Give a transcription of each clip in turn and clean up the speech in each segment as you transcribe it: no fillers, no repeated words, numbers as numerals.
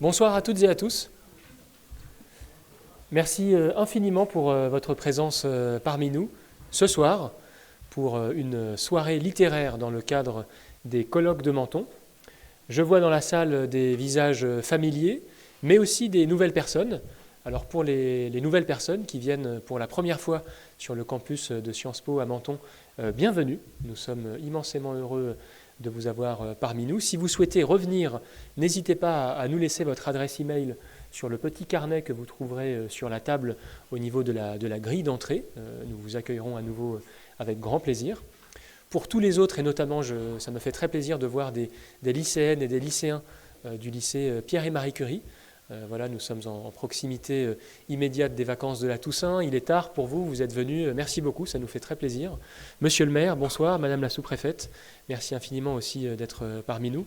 Bonsoir à toutes et à tous. Merci infiniment pour votre présence parmi nous ce soir pour une soirée littéraire dans le cadre des colloques de Menton. Je vois dans la salle des visages familiers, mais aussi des nouvelles personnes. Alors pour les nouvelles personnes qui viennent pour la première fois sur le campus de Sciences Po à Menton, bienvenue. Nous sommes immensément heureux de vous avoir parmi nous. Si vous souhaitez revenir, n'hésitez pas à nous laisser votre adresse email sur le petit carnet que vous trouverez sur la table au niveau de la grille d'entrée. Nous vous accueillerons à nouveau avec grand plaisir. Pour tous les autres, et notamment, ça me fait très plaisir de voir des lycéennes et des lycéens du lycée Pierre et Marie Curie. Voilà, nous sommes en proximité immédiate des vacances de la Toussaint. Il est tard pour vous, vous êtes venus. Merci beaucoup, ça nous fait très plaisir. Monsieur le maire, bonsoir. Madame la sous-préfète, merci infiniment aussi d'être parmi nous.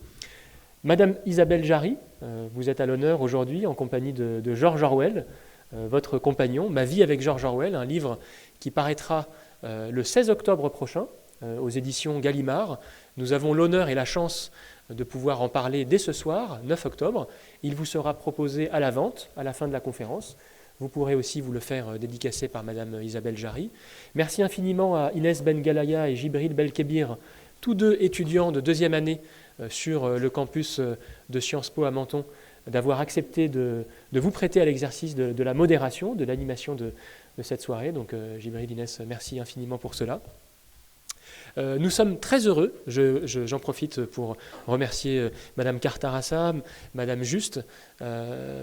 Madame Isabelle Jarry, vous êtes à l'honneur aujourd'hui en compagnie de George Orwell, votre compagnon. Ma vie avec George Orwell, un livre qui paraîtra le 16 octobre prochain aux éditions Gallimard. Nous avons l'honneur et la chance de pouvoir en parler dès ce soir, 9 octobre. Il vous sera proposé à la vente à la fin de la conférence. Vous pourrez aussi vous le faire dédicacer par Madame Isabelle Jarry. Merci infiniment à Inès Bengalaya et Jibril Belkebir, tous deux étudiants de deuxième année sur le campus de Sciences Po à Menton, d'avoir accepté de vous prêter à l'exercice de la modération, de l'animation de cette soirée. Donc Jibril, Inès, merci infiniment pour cela. Nous sommes très heureux, j'en profite pour remercier Madame Cartarassa, Madame Juste,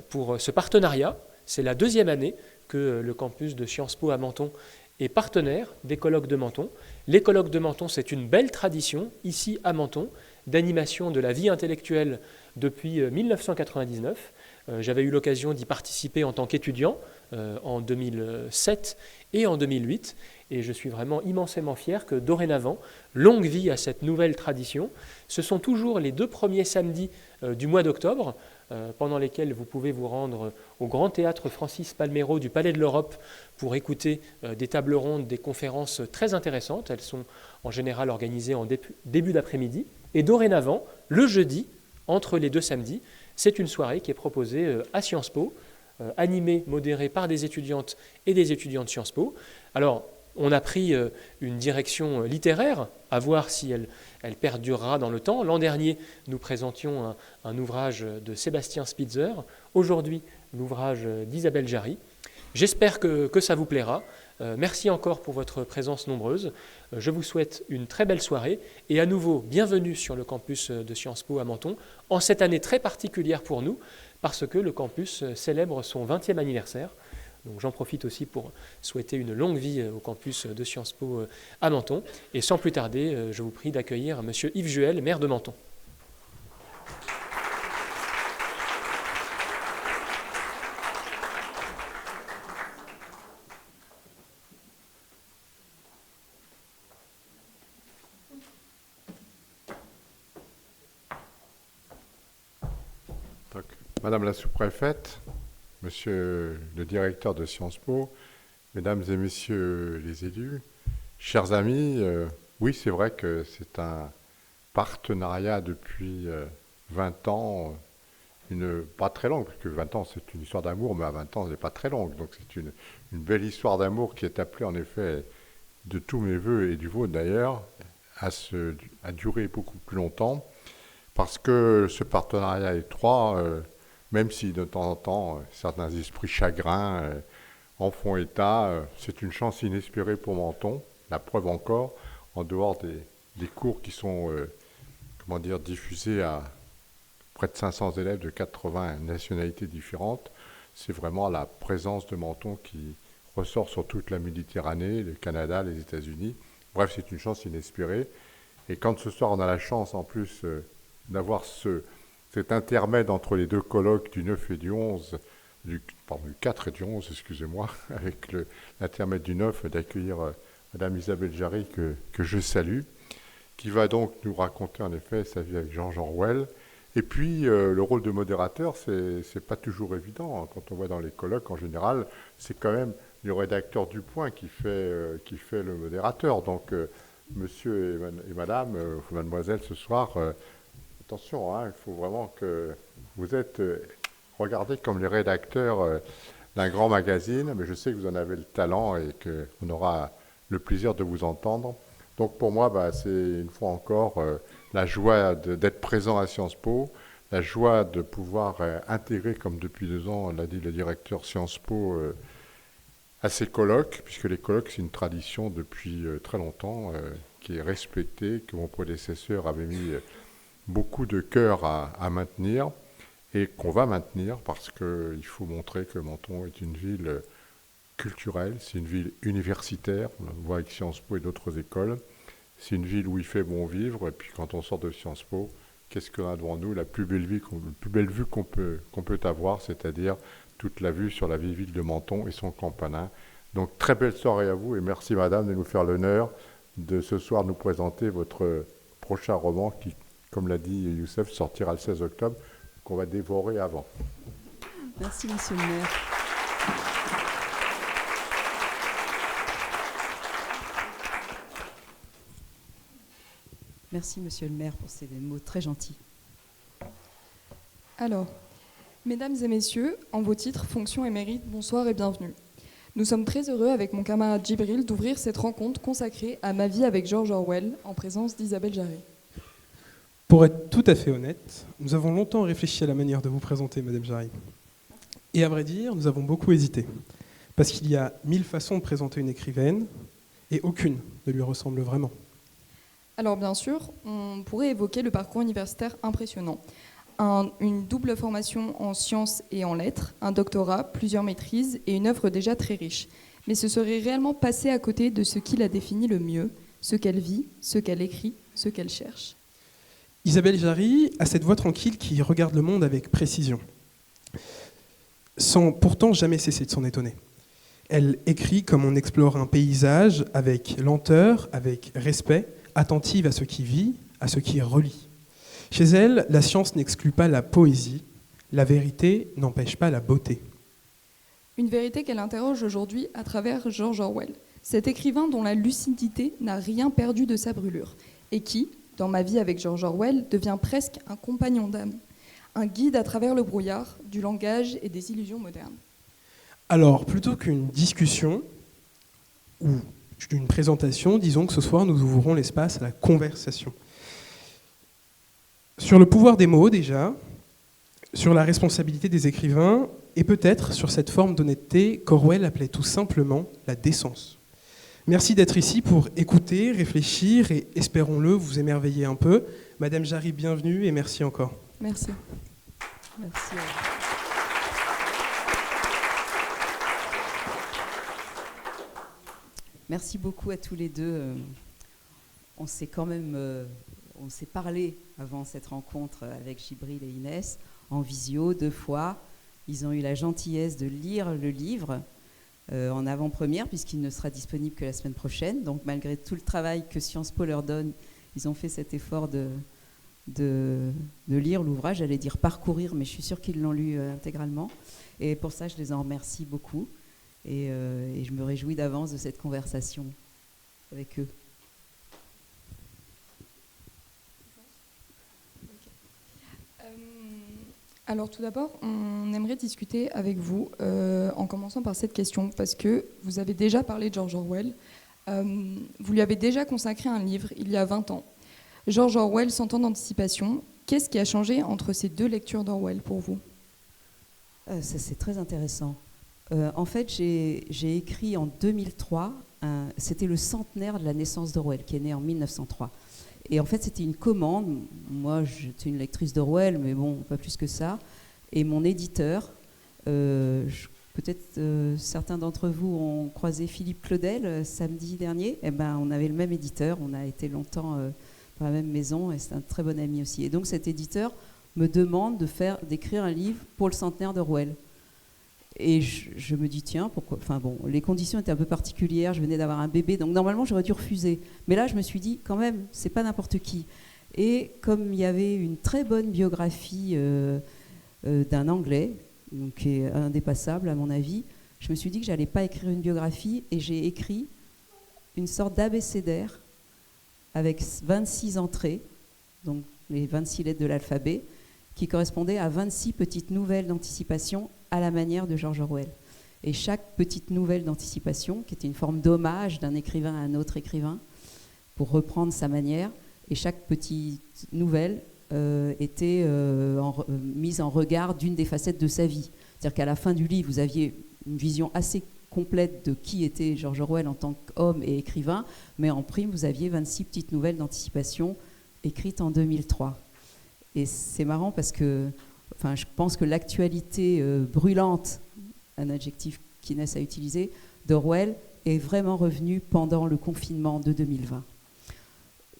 pour ce partenariat. C'est la deuxième année que le campus de Sciences Po à Menton est partenaire des colloques de Menton. Les colloques de Menton, c'est une belle tradition, ici à Menton, d'animation de la vie intellectuelle depuis 1999. J'avais eu l'occasion d'y participer en tant qu'étudiant en 2007 et en 2008. Et je suis vraiment immensément fier que dorénavant, longue vie à cette nouvelle tradition, ce sont toujours les 2 premiers samedis du mois d'octobre, pendant lesquels vous pouvez vous rendre au Grand Théâtre Francis Palmero du Palais de l'Europe pour écouter des tables rondes, des conférences très intéressantes. Elles sont en général organisées en début d'après-midi. Et dorénavant, le jeudi, entre les 2 samedis, c'est une soirée qui est proposée à Sciences Po, animée, modérée par des étudiantes et des étudiants de Sciences Po. Alors, on a pris une direction littéraire, à voir si elle perdurera dans le temps. L'an dernier, nous présentions un ouvrage de Sébastien Spitzer. Aujourd'hui, l'ouvrage d'Isabelle Jarry. J'espère que ça vous plaira. Merci encore pour votre présence nombreuse. Je vous souhaite une très belle soirée et à nouveau, bienvenue sur le campus de Sciences Po à Menton, en cette année très particulière pour nous, parce que le campus célèbre son 20e anniversaire. Donc j'en profite aussi pour souhaiter une longue vie au campus de Sciences Po à Menton. Et sans plus tarder, je vous prie d'accueillir Monsieur Yves Juel, maire de Menton. Donc, Madame la sous-préfète, Monsieur le directeur de Sciences Po, Mesdames et Messieurs les élus, chers amis, oui, c'est vrai que c'est un partenariat depuis 20 ans, pas très longue, parce que 20 ans c'est une histoire d'amour, mais à 20 ans elle n'est pas très longue, donc c'est une belle histoire d'amour qui est appelée en effet de tous mes voeux et du vôtre d'ailleurs, à durer beaucoup plus longtemps, parce que ce partenariat étroit, même si de temps en temps certains esprits chagrins en font état, c'est une chance inespérée pour Menton. La preuve encore, en dehors des cours qui sont diffusés à près de 500 élèves de 80 nationalités différentes, c'est vraiment la présence de Menton qui ressort sur toute la Méditerranée, le Canada, les États-Unis. Bref, c'est une chance inespérée. Et quand ce soir on a la chance en plus d'avoir cet intermède entre les 2 colloques du 9 et du 11, du 4 et du 11, excusez-moi, avec l'intermède du 9, d'accueillir Madame Isabelle Jarry, que je salue, qui va donc nous raconter en effet sa vie avec George Orwell. Et puis, le rôle de modérateur, c'est pas toujours évident. Quand on voit dans les colloques, en général, c'est quand même le rédacteur du Point qui fait le modérateur. Donc, monsieur et madame, mademoiselle, ce soir, attention, il faut vraiment que vous êtes regardez comme les rédacteurs d'un grand magazine, mais je sais que vous en avez le talent et qu'on aura le plaisir de vous entendre. Donc pour moi, c'est une fois encore la joie d'être présent à Sciences Po, la joie de pouvoir intégrer, comme depuis 2 ans, l'a dit le directeur Sciences Po, à ces colloques, puisque les colloques, c'est une tradition depuis très longtemps qui est respectée, que mon prédécesseur avait mis beaucoup de cœur à maintenir et qu'on va maintenir parce qu'il faut montrer que Menton est une ville culturelle, c'est une ville universitaire, on le voit avec Sciences Po et d'autres écoles, c'est une ville où il fait bon vivre, et puis quand on sort de Sciences Po, qu'est-ce qu'on a devant nous? La plus belle vue qu'on peut avoir, c'est-à-dire toute la vue sur la vieille ville de Menton et son campanin. Donc très belle soirée à vous et merci madame de nous faire l'honneur de ce soir nous présenter votre prochain roman qui, comme l'a dit Youssef, sortira le 16 octobre, qu'on va dévorer avant. Merci monsieur le maire. Merci monsieur le maire pour ces mots très gentils. Alors, mesdames et messieurs, en vos titres, fonctions et mérites, bonsoir et bienvenue. Nous sommes très heureux avec mon camarade Djibril d'ouvrir cette rencontre consacrée à Ma vie avec George Orwell en présence d'Isabelle Jarry. Pour être tout à fait honnête, nous avons longtemps réfléchi à la manière de vous présenter, Madame Jarry. Et à vrai dire, nous avons beaucoup hésité. Parce qu'il y a 1000 façons de présenter une écrivaine et aucune ne lui ressemble vraiment. Alors bien sûr, on pourrait évoquer le parcours universitaire impressionnant. Une double formation en sciences et en lettres, un doctorat, plusieurs maîtrises et une œuvre déjà très riche. Mais ce serait réellement passer à côté de ce qui la définit le mieux, ce qu'elle vit, ce qu'elle écrit, ce qu'elle cherche. Isabelle Jarry a cette voix tranquille qui regarde le monde avec précision, sans pourtant jamais cesser de s'en étonner. Elle écrit comme on explore un paysage, avec lenteur, avec respect, attentive à ce qui vit, à ce qui relie. Chez elle, la science n'exclut pas la poésie, la vérité n'empêche pas la beauté. Une vérité qu'elle interroge aujourd'hui à travers George Orwell, cet écrivain dont la lucidité n'a rien perdu de sa brûlure, et qui, dans Ma vie avec George Orwell, devient presque un compagnon d'âme, un guide à travers le brouillard du langage et des illusions modernes. Alors, plutôt qu'une discussion ou une présentation, disons que ce soir, nous ouvrons l'espace à la conversation. Sur le pouvoir des mots, déjà, sur la responsabilité des écrivains, et peut-être sur cette forme d'honnêteté qu'Orwell appelait tout simplement la décence. Merci d'être ici pour écouter, réfléchir et, espérons-le, vous émerveiller un peu. Madame Jarry, bienvenue et merci encore. Merci. Merci. Merci beaucoup à tous les deux. On s'est quand même, on s'est parlé avant cette rencontre avec Djibril et Inès en visio 2 fois. Ils ont eu la gentillesse de lire le livre en avant-première puisqu'il ne sera disponible que la semaine prochaine. Donc malgré tout le travail que Sciences Po leur donne, ils ont fait cet effort de lire l'ouvrage. J'allais dire parcourir, mais je suis sûre qu'ils l'ont lu intégralement. Et pour ça, je les en remercie beaucoup. Et je me réjouis d'avance de cette conversation avec eux. Alors tout d'abord, on aimerait discuter avec vous en commençant par cette question, parce que vous avez déjà parlé de George Orwell, vous lui avez déjà consacré un livre il y a 20 ans. George Orwell, 100 ans d'anticipation, qu'est-ce qui a changé entre ces 2 lectures d'Orwell pour vous ? Ça, c'est très intéressant. En fait, j'ai écrit en 2003, c'était le centenaire de la naissance d'Orwell, qui est né en 1903. Et en fait, c'était une commande. Moi, j'étais une lectrice d'Orwell, mais bon, pas plus que ça. Et mon éditeur, peut-être certains d'entre vous ont croisé Philippe Claudel samedi dernier. Eh ben, on avait le même éditeur, on a été longtemps dans la même maison, et c'est un très bon ami aussi. Et donc, cet éditeur me demande d'écrire un livre pour le centenaire d'Orwell. Et je me dis, tiens, pourquoi ? Enfin bon, les conditions étaient un peu particulières, je venais d'avoir un bébé, donc normalement j'aurais dû refuser. Mais là, je me suis dit, quand même, c'est pas n'importe qui. Et comme il y avait une très bonne biographie d'un Anglais, donc, qui est indépassable à mon avis, je me suis dit que j'allais pas écrire une biographie, et j'ai écrit une sorte d'abécédaire avec 26 entrées, donc les 26 lettres de l'alphabet, qui correspondaient à 26 petites nouvelles d'anticipation à la manière de George Orwell. Et chaque petite nouvelle d'anticipation, qui était une forme d'hommage d'un écrivain à un autre écrivain, pour reprendre sa manière, et chaque petite nouvelle était mise en regard d'une des facettes de sa vie. C'est-à-dire qu'à la fin du livre, vous aviez une vision assez complète de qui était George Orwell en tant qu'homme et écrivain, mais en prime, vous aviez 26 petites nouvelles d'anticipation écrites en 2003. Et c'est marrant parce que je pense que l'actualité brûlante, un adjectif qu'Inès a utilisé, d'Orwell est vraiment revenue pendant le confinement de 2020.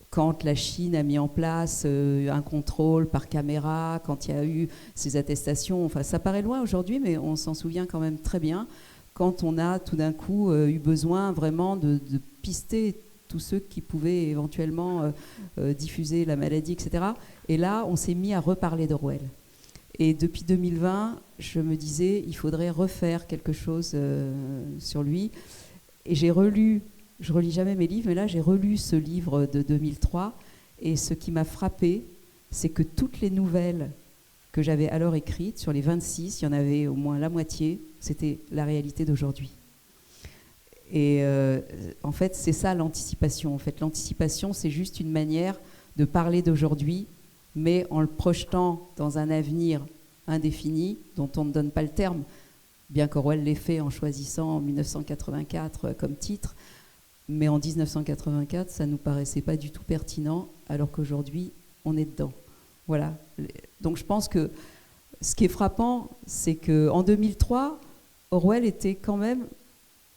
Quand la Chine a mis en place un contrôle par caméra, quand il y a eu ces attestations, ça paraît loin aujourd'hui, mais on s'en souvient quand même très bien, quand on a tout d'un coup eu besoin vraiment de pister tous ceux qui pouvaient éventuellement diffuser la maladie, etc. Et là, on s'est mis à reparler d'Orwell. Et depuis 2020, je me disais, il faudrait refaire quelque chose sur lui. Et j'ai relu, je relis jamais mes livres, mais là, j'ai relu ce livre de 2003. Et ce qui m'a frappé, c'est que toutes les nouvelles que j'avais alors écrites, sur les 26, il y en avait au moins la moitié, c'était la réalité d'aujourd'hui. Et en fait, c'est ça l'anticipation. En fait, l'anticipation, c'est juste une manière de parler d'aujourd'hui, mais en le projetant dans un avenir indéfini, dont on ne donne pas le terme, bien qu'Orwell l'ait fait en choisissant 1984 comme titre, mais en 1984, ça ne nous paraissait pas du tout pertinent, alors qu'aujourd'hui, on est dedans. Voilà. Donc je pense que ce qui est frappant, c'est qu'en 2003, Orwell était quand même...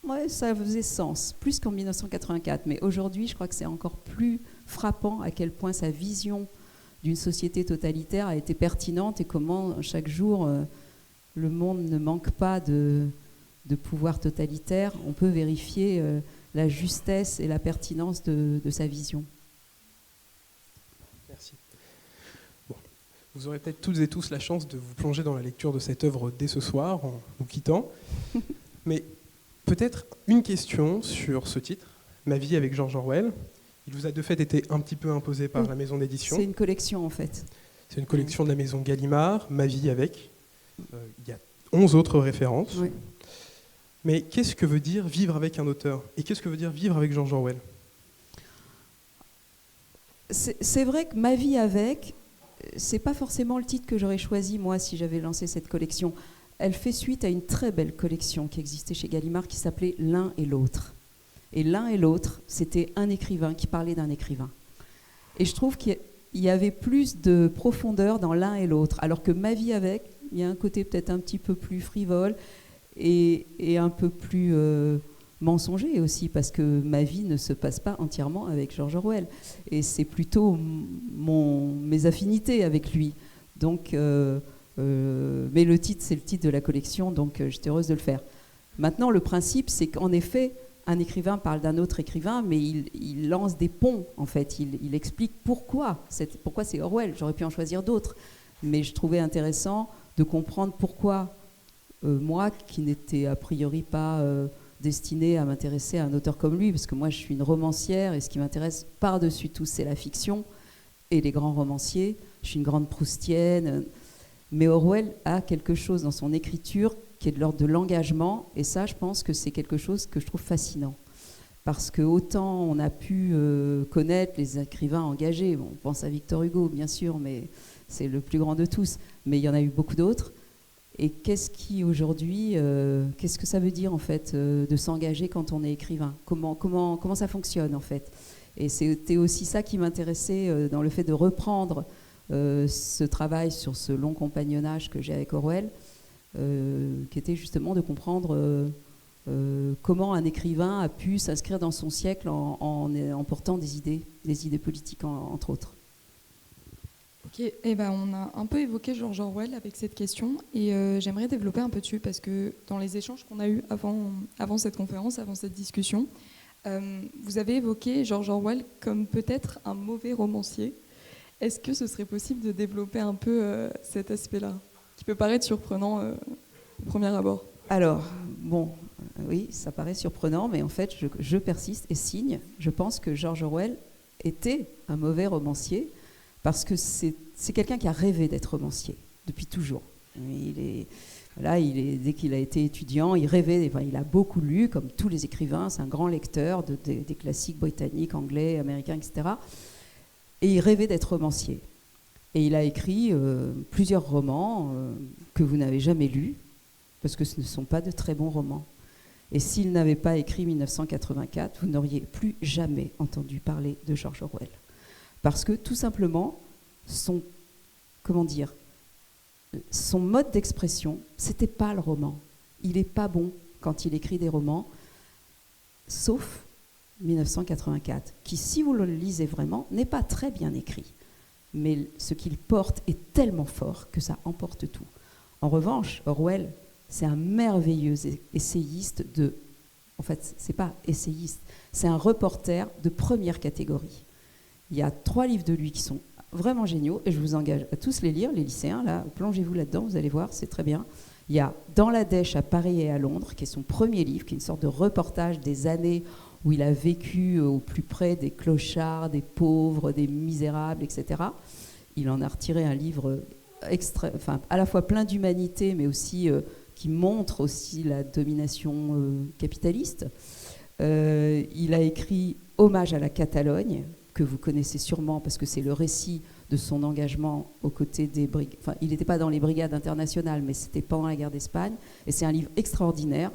Ouais, ça faisait sens, plus qu'en 1984. Mais aujourd'hui, je crois que c'est encore plus frappant à quel point sa vision d'une société totalitaire a été pertinente et comment chaque jour le monde ne manque pas de pouvoir totalitaire. On peut vérifier la justesse et la pertinence de sa vision. Merci. Bon. Vous aurez peut-être toutes et tous la chance de vous plonger dans la lecture de cette œuvre dès ce soir, en nous quittant. Mais peut-être une question sur ce titre, Ma vie avec George Orwell. Il vous a de fait été un petit peu imposé par la maison d'édition. C'est une collection en fait. C'est une collection de la maison Gallimard, Ma vie avec. Il y a 11 autres références. Oui. Mais qu'est-ce que veut dire vivre avec un auteur ? Et qu'est-ce que veut dire vivre avec George Orwell ? C'est vrai que Ma vie avec, c'est pas forcément le titre que j'aurais choisi moi si j'avais lancé cette collection. Elle fait suite à une très belle collection qui existait chez Gallimard qui s'appelait L'un et l'autre. Et l'un et l'autre, c'était un écrivain qui parlait d'un écrivain. Et je trouve qu'il y avait plus de profondeur dans l'un et l'autre, alors que Ma vie avec, il y a un côté peut-être un petit peu plus frivole et un peu plus mensonger aussi, parce que ma vie ne se passe pas entièrement avec George Orwell. Et c'est plutôt mes affinités avec lui. Donc, mais le titre, c'est le titre de la collection, donc j'étais heureuse de le faire. Maintenant, le principe, c'est qu'en effet, un écrivain parle d'un autre écrivain, mais il lance des ponts, en fait. Il explique pourquoi c'est Orwell. J'aurais pu en choisir d'autres, mais je trouvais intéressant de comprendre pourquoi moi, qui n'étais a priori pas destinée à m'intéresser à un auteur comme lui, parce que moi, je suis une romancière, et ce qui m'intéresse par-dessus tout, c'est la fiction et les grands romanciers. Je suis une grande proustienne, mais Orwell a quelque chose dans son écriture qui est de l'ordre de l'engagement, et ça, je pense que c'est quelque chose que je trouve fascinant. Parce que autant on a pu connaître les écrivains engagés, bon, on pense à Victor Hugo, bien sûr, mais c'est le plus grand de tous, mais il y en a eu beaucoup d'autres. Et qu'est-ce qui aujourd'hui, qu'est-ce que ça veut dire en fait de s'engager quand on est écrivain ? Comment ça fonctionne en fait ? Et c'était aussi ça qui m'intéressait dans le fait de reprendre ce travail sur ce long compagnonnage que j'ai avec Orwell, qui était justement de comprendre comment un écrivain a pu s'inscrire dans son siècle en portant des idées politiques entre autres. Ok, on a un peu évoqué George Orwell avec cette question et j'aimerais développer un peu dessus parce que dans les échanges qu'on a eus avant cette conférence, avant cette discussion, vous avez évoqué George Orwell comme peut-être un mauvais romancier. Est-ce que ce serait possible de développer un peu cet aspect-là, qui peut paraître surprenant au premier abord ? Alors, bon, oui, ça paraît surprenant, mais en fait, je persiste et signe. Je pense que George Orwell était un mauvais romancier, parce que c'est quelqu'un qui a rêvé d'être romancier, depuis toujours. Dès qu'il a été étudiant, il rêvait, il a beaucoup lu, comme tous les écrivains, c'est un grand lecteur des classiques britanniques, anglais, américains, etc. Et il rêvait d'être romancier. Et il a écrit plusieurs romans que vous n'avez jamais lus, parce que ce ne sont pas de très bons romans. Et s'il n'avait pas écrit 1984, vous n'auriez plus jamais entendu parler de George Orwell. Parce que tout simplement, son mode d'expression, c'était pas le roman. Il n'est pas bon quand il écrit des romans, sauf 1984, qui, si vous le lisez vraiment, n'est pas très bien écrit. Mais ce qu'il porte est tellement fort que ça emporte tout. En revanche, Orwell, c'est un merveilleux essayiste En fait, c'est pas essayiste, c'est un reporter de première catégorie. Il y a 3 livres de lui qui sont vraiment géniaux, et je vous engage à tous les lire, les lycéens, là, plongez-vous là-dedans, vous allez voir, c'est très bien. Il y a Dans la Dèche à Paris et à Londres, qui est son premier livre, qui est une sorte de reportage des années où il a vécu au plus près des clochards, des pauvres, des misérables, etc. Il en a retiré un livre à la fois plein d'humanité, mais aussi qui montre aussi la domination capitaliste. Il a écrit Hommage à la Catalogne, que vous connaissez sûrement parce que c'est le récit de son engagement aux côtés des brigades. Enfin, il n'était pas dans les brigades internationales, mais c'était pendant la guerre d'Espagne. Et c'est un livre extraordinaire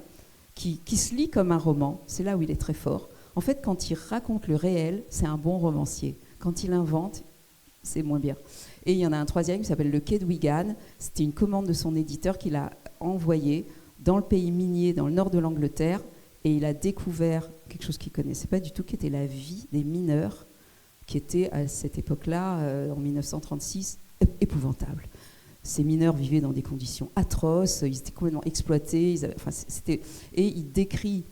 qui se lit comme un roman. C'est là où il est très fort. En fait, quand il raconte le réel, c'est un bon romancier. Quand il invente, c'est moins bien. Et il y en a un troisième qui s'appelle Le Quai de Wigan. C'était une commande de son éditeur qu'il a envoyé dans le pays minier, dans le nord de l'Angleterre. Et il a découvert quelque chose qu'il ne connaissait pas du tout, qui était la vie des mineurs, qui était à cette époque-là, en 1936, épouvantable. Ces mineurs vivaient dans des conditions atroces, ils étaient complètement exploités, et il décrit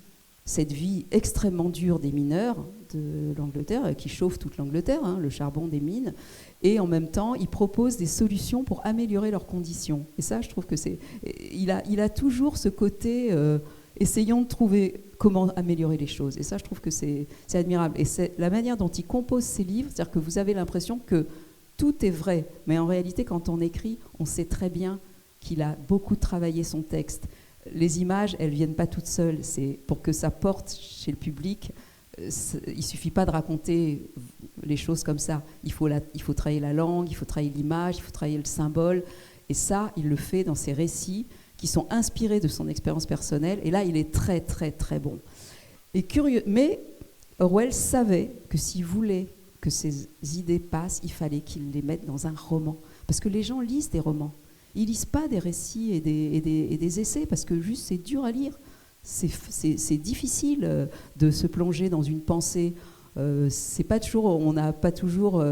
cette vie extrêmement dure des mineurs de l'Angleterre, qui chauffent toute l'Angleterre, le charbon des mines, et en même temps, il propose des solutions pour améliorer leurs conditions. Et ça, je trouve que il a toujours ce côté... essayons de trouver comment améliorer les choses. Et ça, je trouve que c'est admirable. Et c'est la manière dont il compose ses livres, c'est-à-dire que vous avez l'impression que tout est vrai, mais en réalité, quand on écrit, on sait très bien qu'il a beaucoup travaillé son texte. Les images, elles ne viennent pas toutes seules. C'est pour que ça porte chez le public, il ne suffit pas de raconter les choses comme ça. Il faut travailler la langue, il faut travailler l'image, il faut travailler le symbole. Et ça, il le fait dans ses récits qui sont inspirés de son expérience personnelle. Et là, il est très, très, très bon. Et curieux, mais Orwell savait que s'il voulait que ses idées passent, il fallait qu'il les mette dans un roman. Parce que les gens lisent des romans. Ils lisent pas des récits et des essais, parce que juste, c'est dur à lire. C'est difficile de se plonger dans une pensée. C'est pas toujours, on n'a pas toujours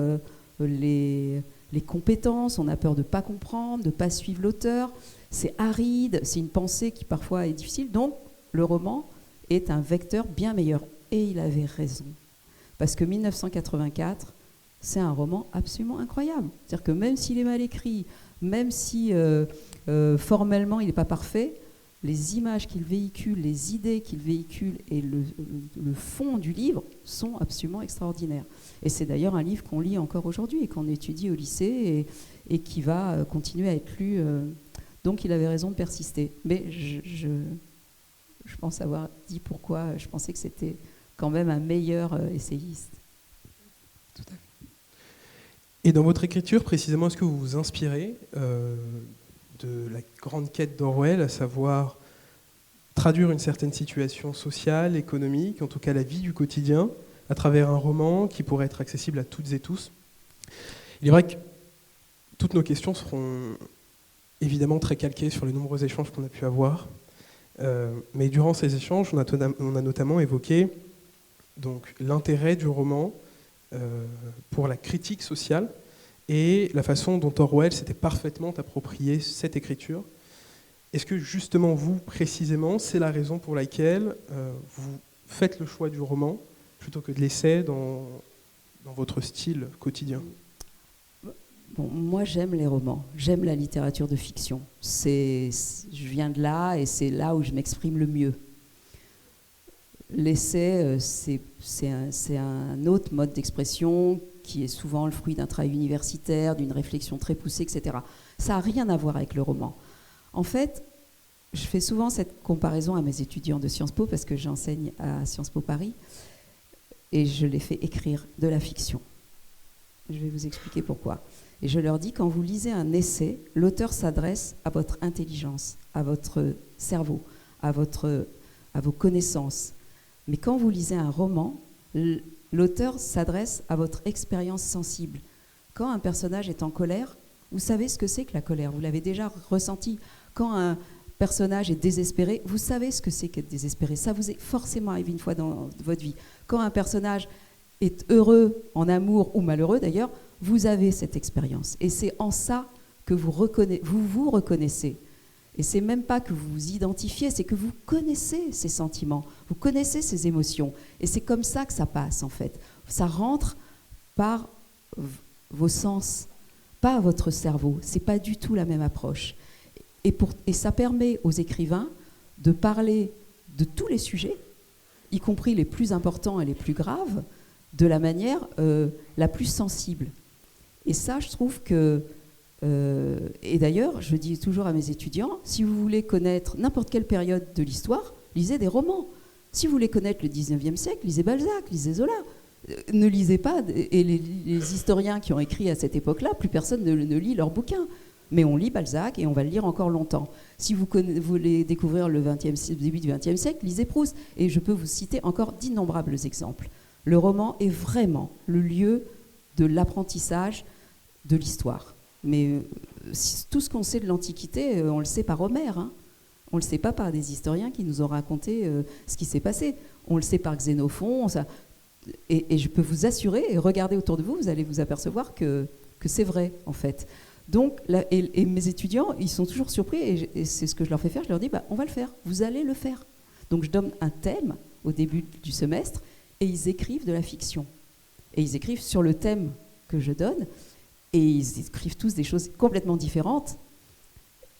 les compétences, on a peur de ne pas comprendre, de ne pas suivre l'auteur. C'est aride, c'est une pensée qui parfois est difficile. Donc, le roman est un vecteur bien meilleur. Et il avait raison. Parce que 1984, c'est un roman absolument incroyable. C'est-à-dire que même s'il est mal écrit, même si formellement il n'est pas parfait, les images qu'il véhicule, les idées qu'il véhicule et le fond du livre sont absolument extraordinaires. Et c'est d'ailleurs un livre qu'on lit encore aujourd'hui et qu'on étudie au lycée et qui va continuer à être lu. Donc il avait raison de persister. Mais je pense avoir dit pourquoi je pensais que c'était quand même un meilleur essayiste. Tout à fait. Et dans votre écriture, précisément, est-ce que vous vous inspirez de la grande quête d'Orwell, à savoir traduire une certaine situation sociale, économique, en tout cas la vie du quotidien, à travers un roman qui pourrait être accessible à toutes et tous? Il est vrai que toutes nos questions seront évidemment très calquées sur les nombreux échanges qu'on a pu avoir, mais durant ces échanges, on a notamment évoqué donc, l'intérêt du roman pour la critique sociale et la façon dont Orwell s'était parfaitement approprié cette écriture. Est-ce que justement vous, précisément, c'est la raison pour laquelle vous faites le choix du roman plutôt que de l'essai dans votre style quotidien? Bon, moi, j'aime les romans, j'aime la littérature de fiction. Je viens de là et c'est là où je m'exprime le mieux. L'essai, c'est un autre mode d'expression qui est souvent le fruit d'un travail universitaire, d'une réflexion très poussée, etc. Ça n'a rien à voir avec le roman. En fait, je fais souvent cette comparaison à mes étudiants de Sciences Po, parce que j'enseigne à Sciences Po Paris, et je les fais écrire de la fiction. Je vais vous expliquer pourquoi. Et je leur dis, quand vous lisez un essai, l'auteur s'adresse à votre intelligence, à votre cerveau, à vos connaissances. Mais quand vous lisez un roman, l'auteur s'adresse à votre expérience sensible. Quand un personnage est en colère, vous savez ce que c'est que la colère, vous l'avez déjà ressenti. Quand un personnage est désespéré, vous savez ce que c'est qu'être désespéré. Ça vous est forcément arrivé une fois dans votre vie. Quand un personnage est heureux, en amour ou malheureux d'ailleurs, vous avez cette expérience. Et c'est en ça que vous vous reconnaissez. Et c'est même pas que vous vous identifiez, c'est que vous connaissez ces sentiments, vous connaissez ces émotions. Et c'est comme ça que ça passe, en fait. Ça rentre par vos sens, pas votre cerveau. C'est pas du tout la même approche. Et ça permet aux écrivains de parler de tous les sujets, y compris les plus importants et les plus graves, de la manière la plus sensible. Et ça, je trouve que... et d'ailleurs, je dis toujours à mes étudiants, si vous voulez connaître n'importe quelle période de l'histoire, lisez des romans. Si vous voulez connaître le 19e siècle, lisez Balzac, lisez Zola. Ne lisez pas, et les historiens qui ont écrit à cette époque-là, plus personne ne lit leurs bouquins. Mais on lit Balzac et on va le lire encore longtemps. Si vous voulez découvrir le début du XXe siècle, lisez Proust. Et je peux vous citer encore d'innombrables exemples. Le roman est vraiment le lieu de l'apprentissage de l'histoire. Mais tout ce qu'on sait de l'Antiquité, on le sait par Homère. Hein. On ne le sait pas par des historiens qui nous ont raconté ce qui s'est passé. On le sait par Xénophon. Et je peux vous assurer, et regardez autour de vous, vous allez vous apercevoir que c'est vrai, en fait. Donc, et mes étudiants, ils sont toujours surpris, et c'est ce que je leur fais faire. Je leur dis, on va le faire, vous allez le faire. Donc, je donne un thème au début du semestre, et ils écrivent de la fiction. Et ils écrivent sur le thème que je donne, et ils écrivent tous des choses complètement différentes.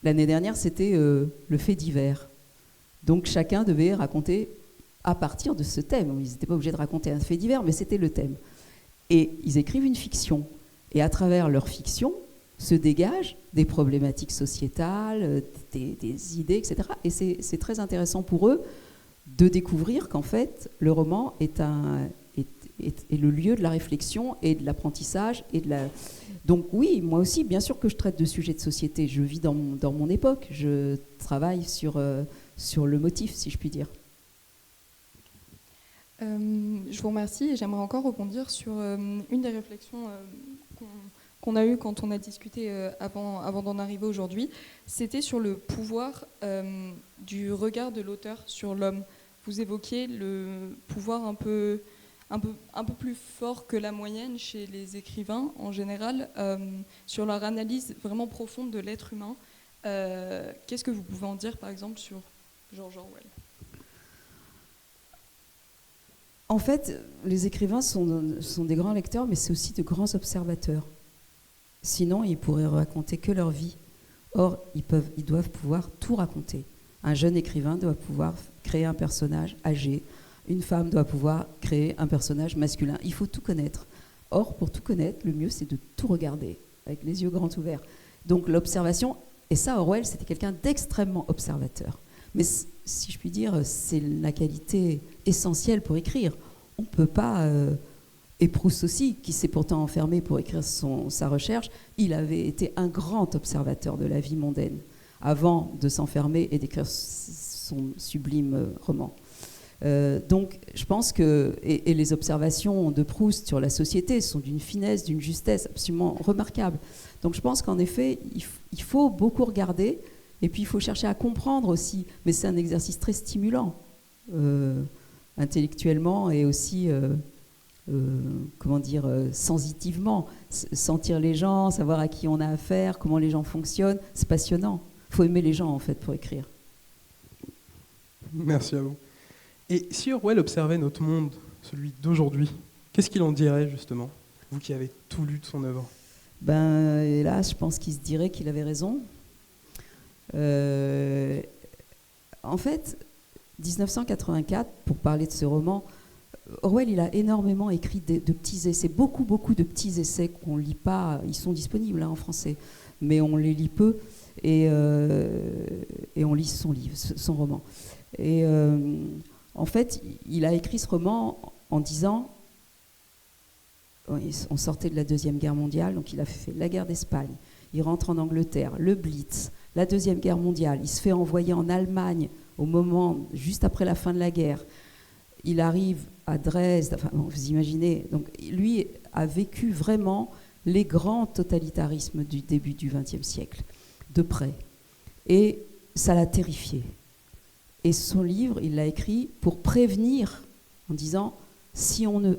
L'année dernière, c'était le fait divers. Donc, chacun devait raconter à partir de ce thème. Ils n'étaient pas obligés de raconter un fait divers, mais c'était le thème. Et ils écrivent une fiction. Et à travers leur fiction, se dégagent des problématiques sociétales, des idées, etc. Et c'est très intéressant pour eux de découvrir qu'en fait, le roman est le lieu de la réflexion et de l'apprentissage. Donc oui, moi aussi, bien sûr que je traite de sujets de société. Je vis dans mon époque. Je travaille sur le motif, si je puis dire. Je vous remercie et j'aimerais encore rebondir sur une des réflexions qu'on a eu quand on a discuté avant d'en arriver aujourd'hui, c'était sur le pouvoir du regard de l'auteur sur l'homme. Vous évoquiez le pouvoir un peu plus fort que la moyenne chez les écrivains en général, sur leur analyse vraiment profonde de l'être humain. Qu'est-ce que vous pouvez en dire, par exemple, sur George Orwell ? En fait, les écrivains sont des grands lecteurs, mais c'est aussi de grands observateurs. Sinon, ils pourraient raconter que leur vie. Or, ils doivent pouvoir tout raconter. Un jeune écrivain doit pouvoir créer un personnage âgé. Une femme doit pouvoir créer un personnage masculin. Il faut tout connaître. Or, pour tout connaître, le mieux, c'est de tout regarder, avec les yeux grands ouverts. Donc, l'observation, et ça, Orwell, c'était quelqu'un d'extrêmement observateur. Mais si je puis dire, c'est la qualité essentielle pour écrire. On ne peut pas... Et Proust aussi, qui s'est pourtant enfermé pour écrire sa recherche, il avait été un grand observateur de la vie mondaine avant de s'enfermer et d'écrire son sublime roman. Donc je pense que... Et les observations de Proust sur la société sont d'une finesse, d'une justesse absolument remarquable. Donc je pense qu'en effet, il faut beaucoup regarder, et puis il faut chercher à comprendre aussi. Mais c'est un exercice très stimulant, intellectuellement et aussi... sensitivement, sentir les gens, savoir à qui on a affaire, comment les gens fonctionnent, c'est passionnant. Il faut aimer les gens, en fait, pour écrire. Merci à vous. Et si Orwell observait notre monde, celui d'aujourd'hui, qu'est-ce qu'il en dirait, justement, vous qui avez tout lu de son œuvre ? Hélas, je pense qu'il se dirait qu'il avait raison. En fait, 1984, pour parler de ce roman, Orwell, il a énormément écrit de petits essais, beaucoup de petits essais qu'on ne lit pas. Ils sont disponibles en français, mais on les lit peu, et on lit son livre, son roman. Et en fait, il a écrit ce roman en disant, on sortait de la Deuxième Guerre mondiale, donc il a fait la guerre d'Espagne, il rentre en Angleterre, le Blitz, la Deuxième Guerre mondiale, il se fait envoyer en Allemagne au moment, juste après la fin de la guerre, il arrive à Dresde, enfin, vous imaginez, donc lui a vécu vraiment les grands totalitarismes du début du XXe siècle, de près, et ça l'a terrifié. Et son livre, il l'a écrit pour prévenir, en disant, si on ne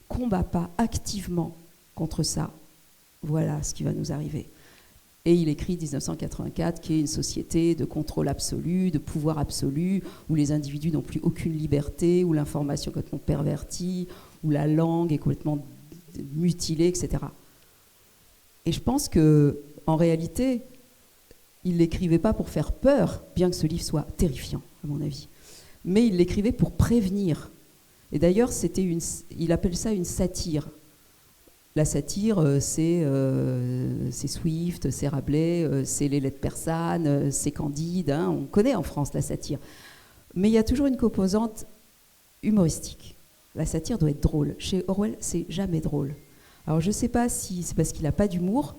combat pas activement contre ça, voilà ce qui va nous arriver. Et il écrit 1984, qui est une société de contrôle absolu, de pouvoir absolu, où les individus n'ont plus aucune liberté, où l'information est complètement pervertie, où la langue est complètement mutilée, etc. Et je pense qu'en réalité, il ne l'écrivait pas pour faire peur, bien que ce livre soit terrifiant, à mon avis. Mais il l'écrivait pour prévenir. Et d'ailleurs, il appelle ça une satire. La satire, c'est Swift, c'est Rabelais, c'est les lettres persanes, c'est Candide. Hein, on connaît en France la satire. Mais il y a toujours une composante humoristique. La satire doit être drôle. Chez Orwell, c'est jamais drôle. Alors je ne sais pas si c'est parce qu'il n'a pas d'humour.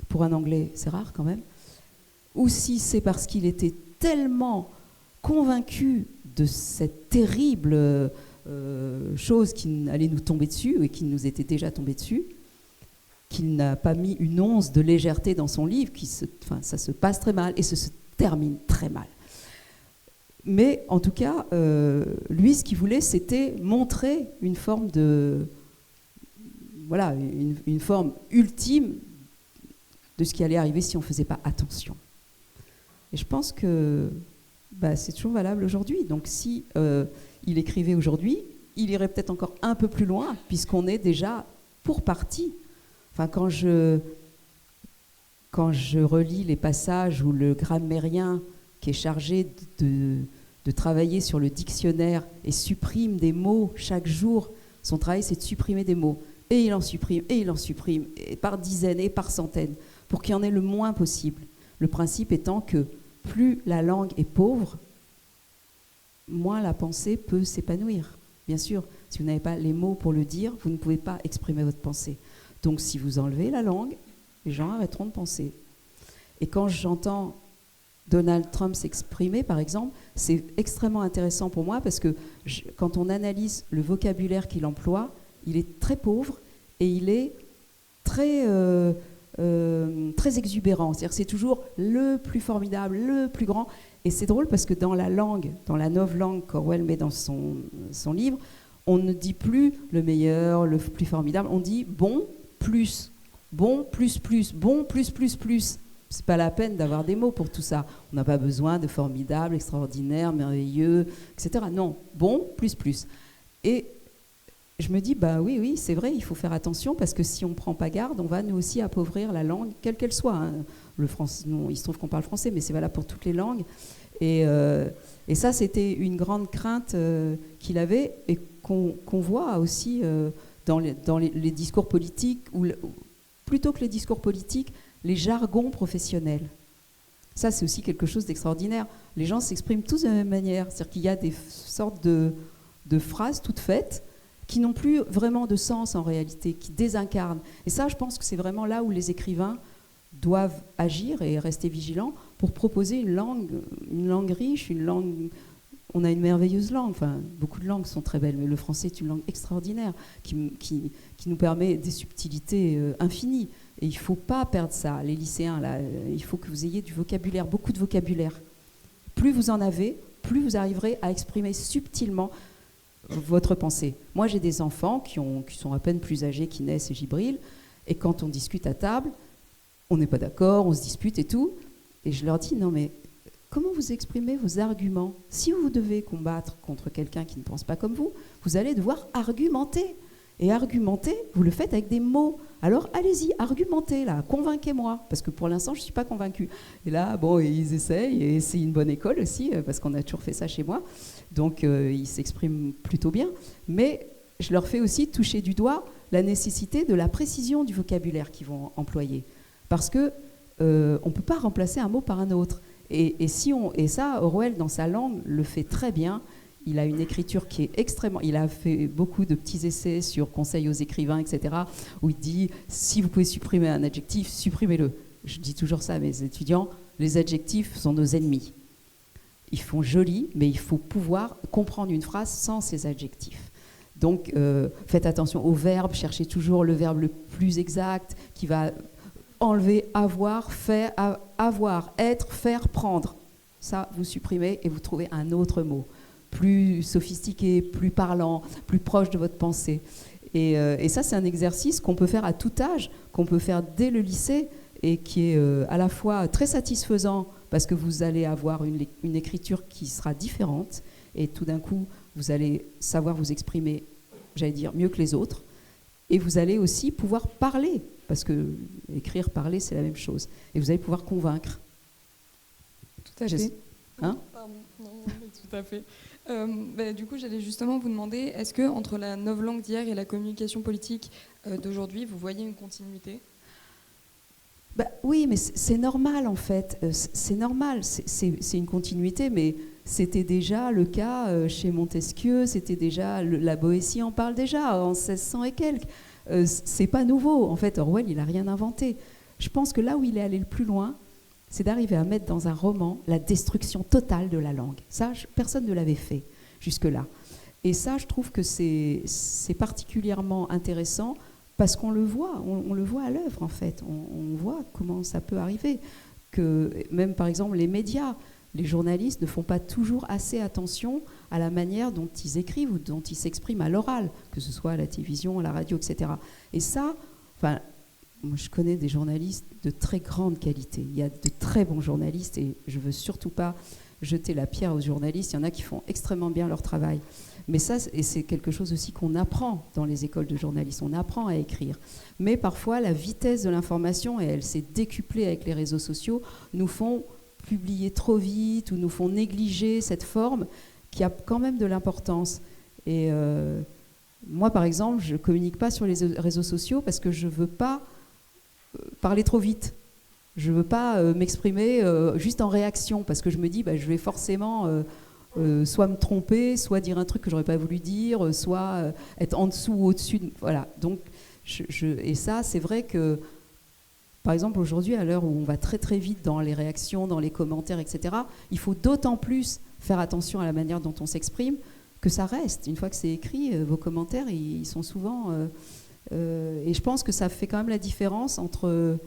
Pour un Anglais, c'est rare quand même. Ou si c'est parce qu'il était tellement convaincu de cette terrible chose qui allait nous tomber dessus et qui nous était déjà tombée dessus, qu'il n'a pas mis une once de légèreté dans son livre, ça se passe très mal et ça se termine très mal. Mais en tout cas, lui, ce qu'il voulait, c'était montrer une forme une forme ultime de ce qui allait arriver si on ne faisait pas attention. Et je pense que c'est toujours valable aujourd'hui. Donc si il écrivait aujourd'hui, il irait peut-être encore un peu plus loin, puisqu'on est déjà pour partie. Enfin, quand je relis les passages où le grammairien qui est chargé de travailler sur le dictionnaire et supprime des mots chaque jour, son travail c'est de supprimer des mots. Et il en supprime, et par dizaines et par centaines, pour qu'il y en ait le moins possible. Le principe étant que plus la langue est pauvre, moins la pensée peut s'épanouir. Bien sûr, si vous n'avez pas les mots pour le dire, vous ne pouvez pas exprimer votre pensée. Donc si vous enlevez la langue, les gens arrêteront de penser. Et quand j'entends Donald Trump s'exprimer, par exemple, c'est extrêmement intéressant pour moi parce que quand on analyse le vocabulaire qu'il emploie, il est très pauvre et il est très exubérant. C'est-à-dire que c'est toujours le plus formidable, le plus grand. Et c'est drôle parce que dans la novlangue qu'Orwell met dans son livre, on ne dit plus le meilleur, le plus formidable, on dit bon plus, bon plus, bon plus. C'est pas la peine d'avoir des mots pour tout ça. On n'a pas besoin de formidable, extraordinaire, merveilleux, etc. Non, bon plus. Et je me dis, oui, c'est vrai, il faut faire attention parce que si on ne prend pas garde, on va nous aussi appauvrir la langue, quelle qu'elle soit. Hein. Le français, non, il se trouve qu'on parle français, mais c'est valable pour toutes les langues. Et ça, c'était une grande crainte qu'il avait et qu'on voit aussi dans les discours politiques, ou plutôt que les discours politiques, les jargons professionnels. Ça, c'est aussi quelque chose d'extraordinaire. Les gens s'expriment tous de la même manière. C'est-à-dire qu'il y a des sortes de phrases toutes faites qui n'ont plus vraiment de sens en réalité, qui désincarnent. Et ça, je pense que c'est vraiment là où les écrivains doivent agir et rester vigilants pour proposer une langue riche, une langue... On a une merveilleuse langue, enfin, beaucoup de langues sont très belles, mais le français est une langue extraordinaire qui nous permet des subtilités infinies. Et il ne faut pas perdre ça, les lycéens, là, il faut que vous ayez du vocabulaire, beaucoup de vocabulaire. Plus vous en avez, plus vous arriverez à exprimer subtilement votre pensée. Moi, j'ai des enfants qui sont à peine plus âgés qu'Inès et Gibril, et quand on discute à table, on n'est pas d'accord, on se dispute et tout, et je leur dis, non mais, comment vous exprimez vos arguments? Si vous devez combattre contre quelqu'un qui ne pense pas comme vous, vous allez devoir argumenter. Et argumenter, vous le faites avec des mots. Alors allez-y, argumentez là, convainquez-moi, parce que pour l'instant je ne suis pas convaincue. Et là, bon, ils essayent, et c'est une bonne école aussi, parce qu'on a toujours fait ça chez moi, donc ils s'expriment plutôt bien. Mais je leur fais aussi toucher du doigt la nécessité de la précision du vocabulaire qu'ils vont employer, parce que on ne peut pas remplacer un mot par un autre. Et ça, Orwell, dans sa langue, le fait très bien. Il a une écriture qui est extrêmement... Il a fait beaucoup de petits essais sur conseils aux écrivains, etc., où il dit, si vous pouvez supprimer un adjectif, supprimez-le. Je dis toujours ça à mes étudiants, les adjectifs sont nos ennemis. Ils font joli, mais il faut pouvoir comprendre une phrase sans ces adjectifs. Donc, faites attention aux verbes, cherchez toujours le verbe le plus exact, qui va enlever avoir, faire, avoir, être, faire, prendre. Ça, vous supprimez et vous trouvez un autre mot, plus sophistiqué, plus parlant, plus proche de votre pensée. Et ça, c'est un exercice qu'on peut faire à tout âge, qu'on peut faire dès le lycée, et qui est à la fois très satisfaisant, parce que vous allez avoir une écriture qui sera différente, et tout d'un coup, vous allez savoir vous exprimer, j'allais dire, mieux que les autres, et vous allez aussi pouvoir parler, parce que écrire, parler, c'est la même chose. Et vous allez pouvoir convaincre. Tout à fait. Hein ? Pardon, non, tout à fait. Du coup, j'allais justement vous demander, est-ce que entre la novlangue d'hier et la communication politique d'aujourd'hui, vous voyez une continuité ? Oui, mais c'est normal en fait. C'est normal, c'est une continuité, mais c'était déjà le cas chez Montesquieu, c'était déjà la Boétie en parle déjà en 1600 et quelques. C'est pas nouveau. En fait, Orwell, il n'a rien inventé. Je pense que là où il est allé le plus loin, c'est d'arriver à mettre dans un roman la destruction totale de la langue. Ça, personne ne l'avait fait jusque-là. Et ça, je trouve que c'est particulièrement intéressant parce qu'on le voit, on le voit à l'œuvre en fait. On voit comment ça peut arriver. Que même par exemple les médias, les journalistes ne font pas toujours assez attention à la manière dont ils écrivent ou dont ils s'expriment à l'oral, que ce soit à la télévision, à la radio, etc. Et ça, enfin, moi, je connais des journalistes de très grande qualité. Il y a de très bons journalistes et je ne veux surtout pas jeter la pierre aux journalistes. Il y en a qui font extrêmement bien leur travail. Mais ça, et c'est quelque chose aussi qu'on apprend dans les écoles de journalisme. On apprend à écrire. Mais parfois, la vitesse de l'information, et elle s'est décuplée avec les réseaux sociaux, nous font publier trop vite ou nous font négliger cette forme qui a quand même de l'importance. Et moi, par exemple, je ne communique pas sur les réseaux sociaux parce que je ne veux pas parler trop vite. Je ne veux pas m'exprimer juste en réaction parce que je me dis je vais forcément soit me tromper, soit dire un truc que je n'aurais pas voulu dire, soit être en dessous ou au-dessus. Voilà. Donc, et ça, c'est vrai que, par exemple, aujourd'hui, à l'heure où on va très très vite dans les réactions, dans les commentaires, etc., il faut d'autant plus faire attention à la manière dont on s'exprime que ça reste. Une fois que c'est écrit, vos commentaires, ils sont souvent... et je pense que ça fait quand même la différence entre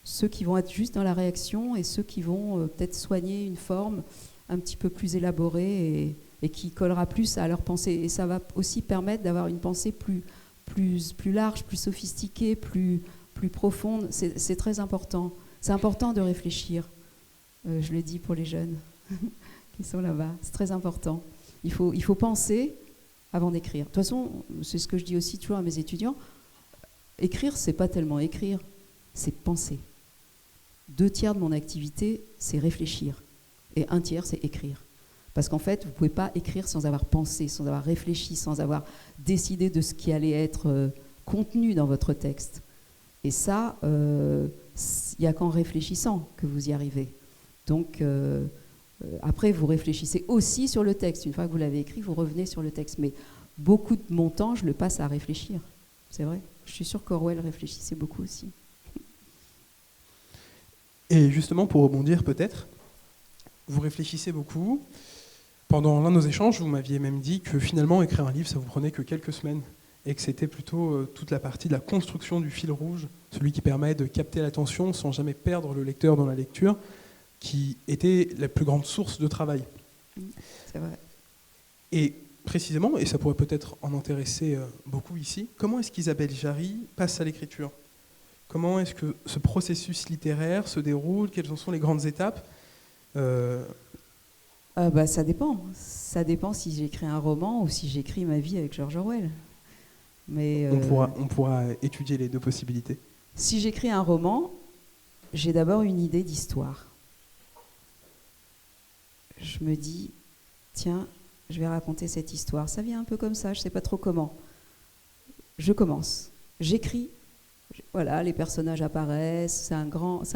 ceux qui vont être juste dans la réaction et ceux qui vont peut-être soigner une forme un petit peu plus élaborée et qui collera plus à leur pensée. Et ça va aussi permettre d'avoir une pensée plus large, plus sophistiquée, plus profonde. C'est très important. C'est important de réfléchir. Je le dis pour les jeunes qui sont là-bas. C'est très important. Il faut penser avant d'écrire. De toute façon, c'est ce que je dis aussi toujours à mes étudiants. Écrire, c'est pas tellement écrire, c'est penser. 2/3 de mon activité, c'est réfléchir. Et 1/3, c'est écrire. Parce qu'en fait, vous ne pouvez pas écrire sans avoir pensé, sans avoir réfléchi, sans avoir décidé de ce qui allait être contenu dans votre texte. Et ça, il n'y a qu'en réfléchissant que vous y arrivez. Donc, après, vous réfléchissez aussi sur le texte. Une fois que vous l'avez écrit, vous revenez sur le texte. Mais beaucoup de mon temps, je le passe à réfléchir. C'est vrai. Je suis sûre qu'Orwell réfléchissait beaucoup aussi. Et justement, pour rebondir peut-être, vous réfléchissez beaucoup. Pendant l'un de nos échanges, vous m'aviez même dit que finalement, écrire un livre, ça vous prenait que quelques semaines et que c'était plutôt toute la partie de la construction du fil rouge, celui qui permet de capter l'attention sans jamais perdre le lecteur dans la lecture, qui était la plus grande source de travail. C'est vrai. Et précisément, et ça pourrait peut-être en intéresser beaucoup ici, comment est-ce qu'Isabelle Jarry passe à l'écriture ? Comment est-ce que ce processus littéraire se déroule ? Quelles en sont les grandes étapes ? Ça dépend. Ça dépend si j'écris un roman ou si j'écris ma vie avec George Orwell. Mais On pourra étudier les deux possibilités. si j'écris un roman, j'ai d'abord une idée d'histoire. Je me dis, tiens, je vais raconter cette histoire. Ça vient un peu comme ça, je ne sais pas trop comment. Je commence, j'écris, voilà, les personnages apparaissent, c'est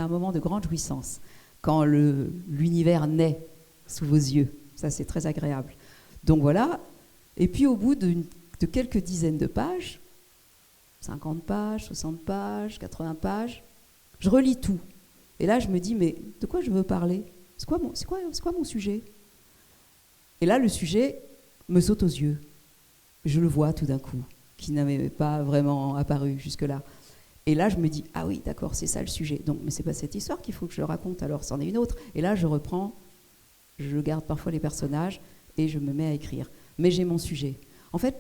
un moment de grande jouissance. Quand l'univers naît sous vos yeux, ça c'est très agréable. Donc voilà, et puis au bout de quelques dizaines de pages, 50 pages, 60 pages, 80 pages, je relis tout. Et là je me dis, mais de quoi je veux parler ? C'est quoi mon sujet ? Et là le sujet me saute aux yeux. Je le vois tout d'un coup, qui n'avait pas vraiment apparu jusque-là. Et là, je me dis, ah oui, d'accord, c'est ça le sujet. Donc, mais c'est pas cette histoire qu'il faut que je raconte, alors c'en est une autre. Et là, je reprends, je garde parfois les personnages et je me mets à écrire. Mais j'ai mon sujet. En fait,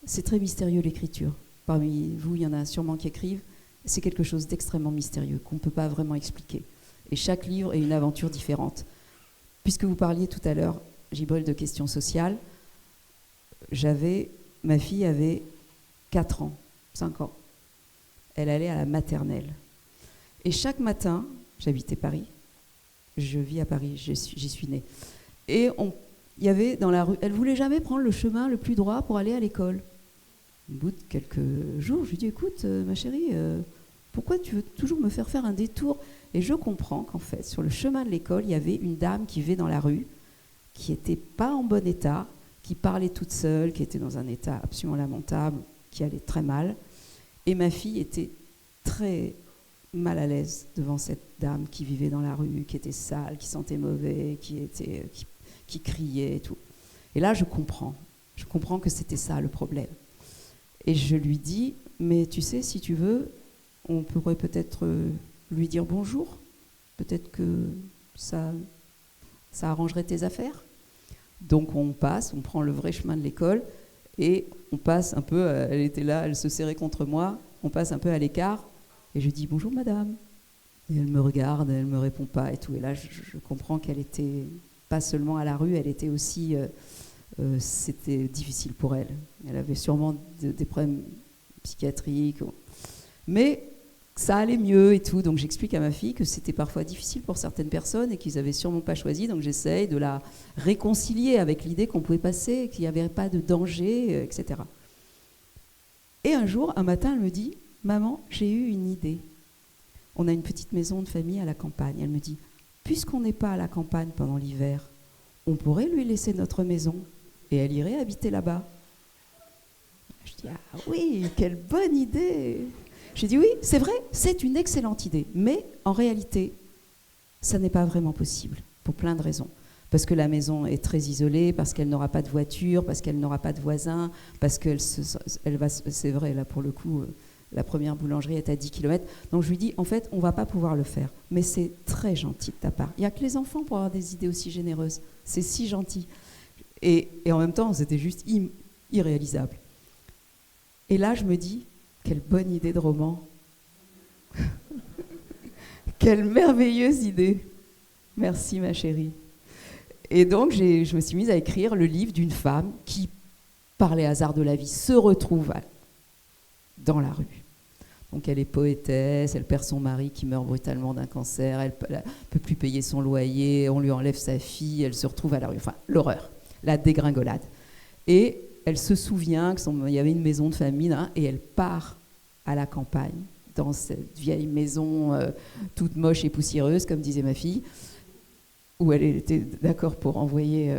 c'est très mystérieux l'écriture. Parmi vous, il y en a sûrement qui écrivent. C'est quelque chose d'extrêmement mystérieux qu'on ne peut pas vraiment expliquer. Et chaque livre est une aventure différente. Puisque vous parliez tout à l'heure, Gibril, de questions sociales, ma fille avait 4 ans, 5 ans. Elle allait à la maternelle. Et chaque matin, j'habitais Paris, je vis à Paris, j'y suis née. Et il y avait dans la rue, elle ne voulait jamais prendre le chemin le plus droit pour aller à l'école. Au bout de quelques jours, je lui dis, écoute, ma chérie, pourquoi tu veux toujours me faire un détour ? Et je comprends qu'en fait, sur le chemin de l'école, il y avait une dame qui vivait dans la rue, qui n'était pas en bon état, qui parlait toute seule, qui était dans un état absolument lamentable, qui allait très mal. Et ma fille était très mal à l'aise devant cette dame qui vivait dans la rue, qui était sale, qui sentait mauvais, qui criait et tout. Et là, je comprends que c'était ça le problème. Et je lui dis, mais tu sais, si tu veux, on pourrait peut-être lui dire bonjour. Peut-être que ça arrangerait tes affaires. Donc on prend le vrai chemin de l'école et on passe un peu, elle était là, elle se serrait contre moi, on passe un peu à l'écart et je dis bonjour madame. Et elle me regarde, elle ne me répond pas et tout. Et là je comprends qu'elle était pas seulement à la rue, elle était aussi, c'était difficile pour elle. Elle avait sûrement des problèmes psychiatriques, mais ça allait mieux et tout. Donc j'explique à ma fille que c'était parfois difficile pour certaines personnes et qu'ils n'avaient sûrement pas choisi. Donc j'essaye de la réconcilier avec l'idée qu'on pouvait passer, qu'il n'y avait pas de danger, etc. Et un jour, un matin, elle me dit, maman, j'ai eu une idée. On a une petite maison de famille à la campagne. Elle me dit, puisqu'on n'est pas à la campagne pendant l'hiver, on pourrait lui laisser notre maison et elle irait habiter là-bas. Je dis, ah oui, quelle bonne idée. J'ai dit oui, c'est vrai, c'est une excellente idée, mais en réalité, ça n'est pas vraiment possible, pour plein de raisons. Parce que la maison est très isolée, parce qu'elle n'aura pas de voiture, parce qu'elle n'aura pas de voisins, parce qu'elle va, c'est vrai, là pour le coup, la première boulangerie est à 10 km. Donc je lui dis, en fait, on ne va pas pouvoir le faire, mais c'est très gentil de ta part. Il n'y a que les enfants pour avoir des idées aussi généreuses, c'est si gentil. Et en même temps, c'était juste irréalisable. Et là, je me dis, quelle bonne idée de roman. Quelle merveilleuse idée. Merci ma chérie. Et donc je me suis mise à écrire le livre d'une femme qui, par les hasards de la vie, se retrouve dans la rue. Donc elle est poétesse, elle perd son mari qui meurt brutalement d'un cancer, elle ne peut plus payer son loyer, on lui enlève sa fille, elle se retrouve à la rue. Enfin, l'horreur, la dégringolade. Et elle se souvient qu'il y avait une maison de famille, hein, et elle part à la campagne, dans cette vieille maison toute moche et poussiéreuse, comme disait ma fille, où elle était d'accord pour envoyer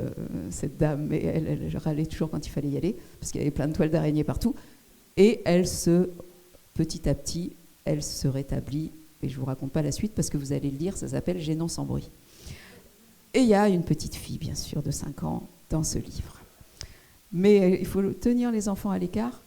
cette dame, mais elle râlait toujours quand il fallait y aller, parce qu'il y avait plein de toiles d'araignée partout. Et petit à petit, elle se rétablit, et je ne vous raconte pas la suite, parce que vous allez le lire, ça s'appelle « Gênant sans bruit ». Et il y a une petite fille, bien sûr, de 5 ans, dans ce livre. Mais il faut tenir les enfants à l'écart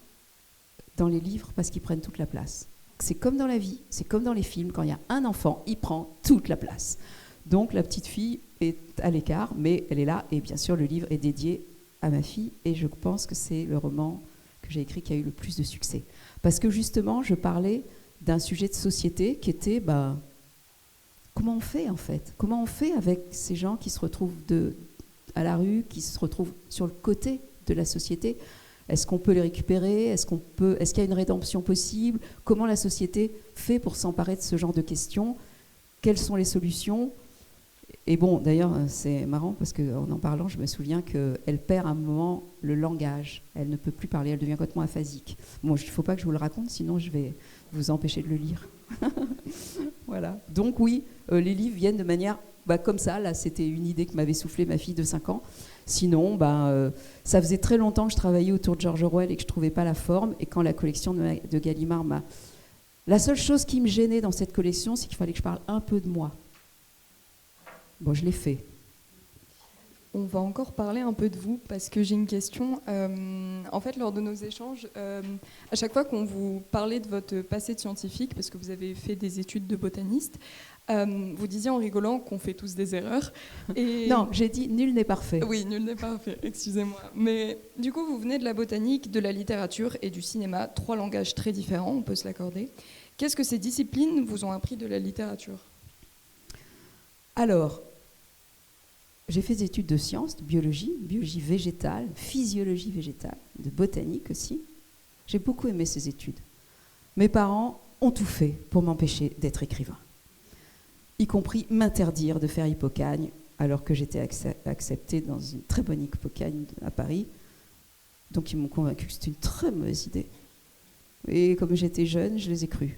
dans les livres parce qu'ils prennent toute la place. C'est comme dans la vie, c'est comme dans les films, quand il y a un enfant, il prend toute la place. Donc la petite fille est à l'écart, mais elle est là, et bien sûr le livre est dédié à ma fille, et je pense que c'est le roman que j'ai écrit qui a eu le plus de succès. Parce que justement, je parlais d'un sujet de société qui était, comment on fait en fait ? Comment on fait avec ces gens qui se retrouvent à la rue, qui se retrouvent sur le côté de la société. Est-ce qu'on peut les récupérer ? Est-ce qu'il y a une rédemption possible ? Comment la société fait pour s'emparer de ce genre de questions ? Quelles sont les solutions ? Et bon, d'ailleurs, c'est marrant parce qu'en parlant, je me souviens qu'elle perd à un moment le langage. Elle ne peut plus parler, elle devient complètement aphasique. Bon, il ne faut pas que je vous le raconte, sinon je vais vous empêcher de le lire. Voilà. Donc oui, les livres viennent de manière comme ça. Là, c'était une idée que m'avait soufflé ma fille de 5 ans. Sinon, ça faisait très longtemps que je travaillais autour de George Orwell et que je ne trouvais pas la forme. Et quand la collection de Gallimard m'a... La seule chose qui me gênait dans cette collection, c'est qu'il fallait que je parle un peu de moi. Bon, je l'ai fait. On va encore parler un peu de vous, parce que j'ai une question. En fait, lors de nos échanges, à chaque fois qu'on vous parlait de votre passé de scientifique, parce que vous avez fait des études de botaniste, vous disiez en rigolant qu'on fait tous des erreurs. Et... Non, j'ai dit nul n'est parfait. Oui, nul n'est parfait, excusez-moi. Mais du coup, vous venez de la botanique, de la littérature et du cinéma, 3 langages très différents, on peut se l'accorder. Qu'est-ce que ces disciplines vous ont appris de la littérature ? Alors, j'ai fait des études de sciences, de biologie végétale, physiologie végétale, de botanique aussi. J'ai beaucoup aimé ces études. Mes parents ont tout fait pour m'empêcher d'être écrivain, y compris m'interdire de faire Hippocagne, alors que j'étais acceptée dans une très bonne Hippocagne à Paris. Donc ils m'ont convaincue que c'était une très mauvaise idée. Et comme j'étais jeune, je les ai crus.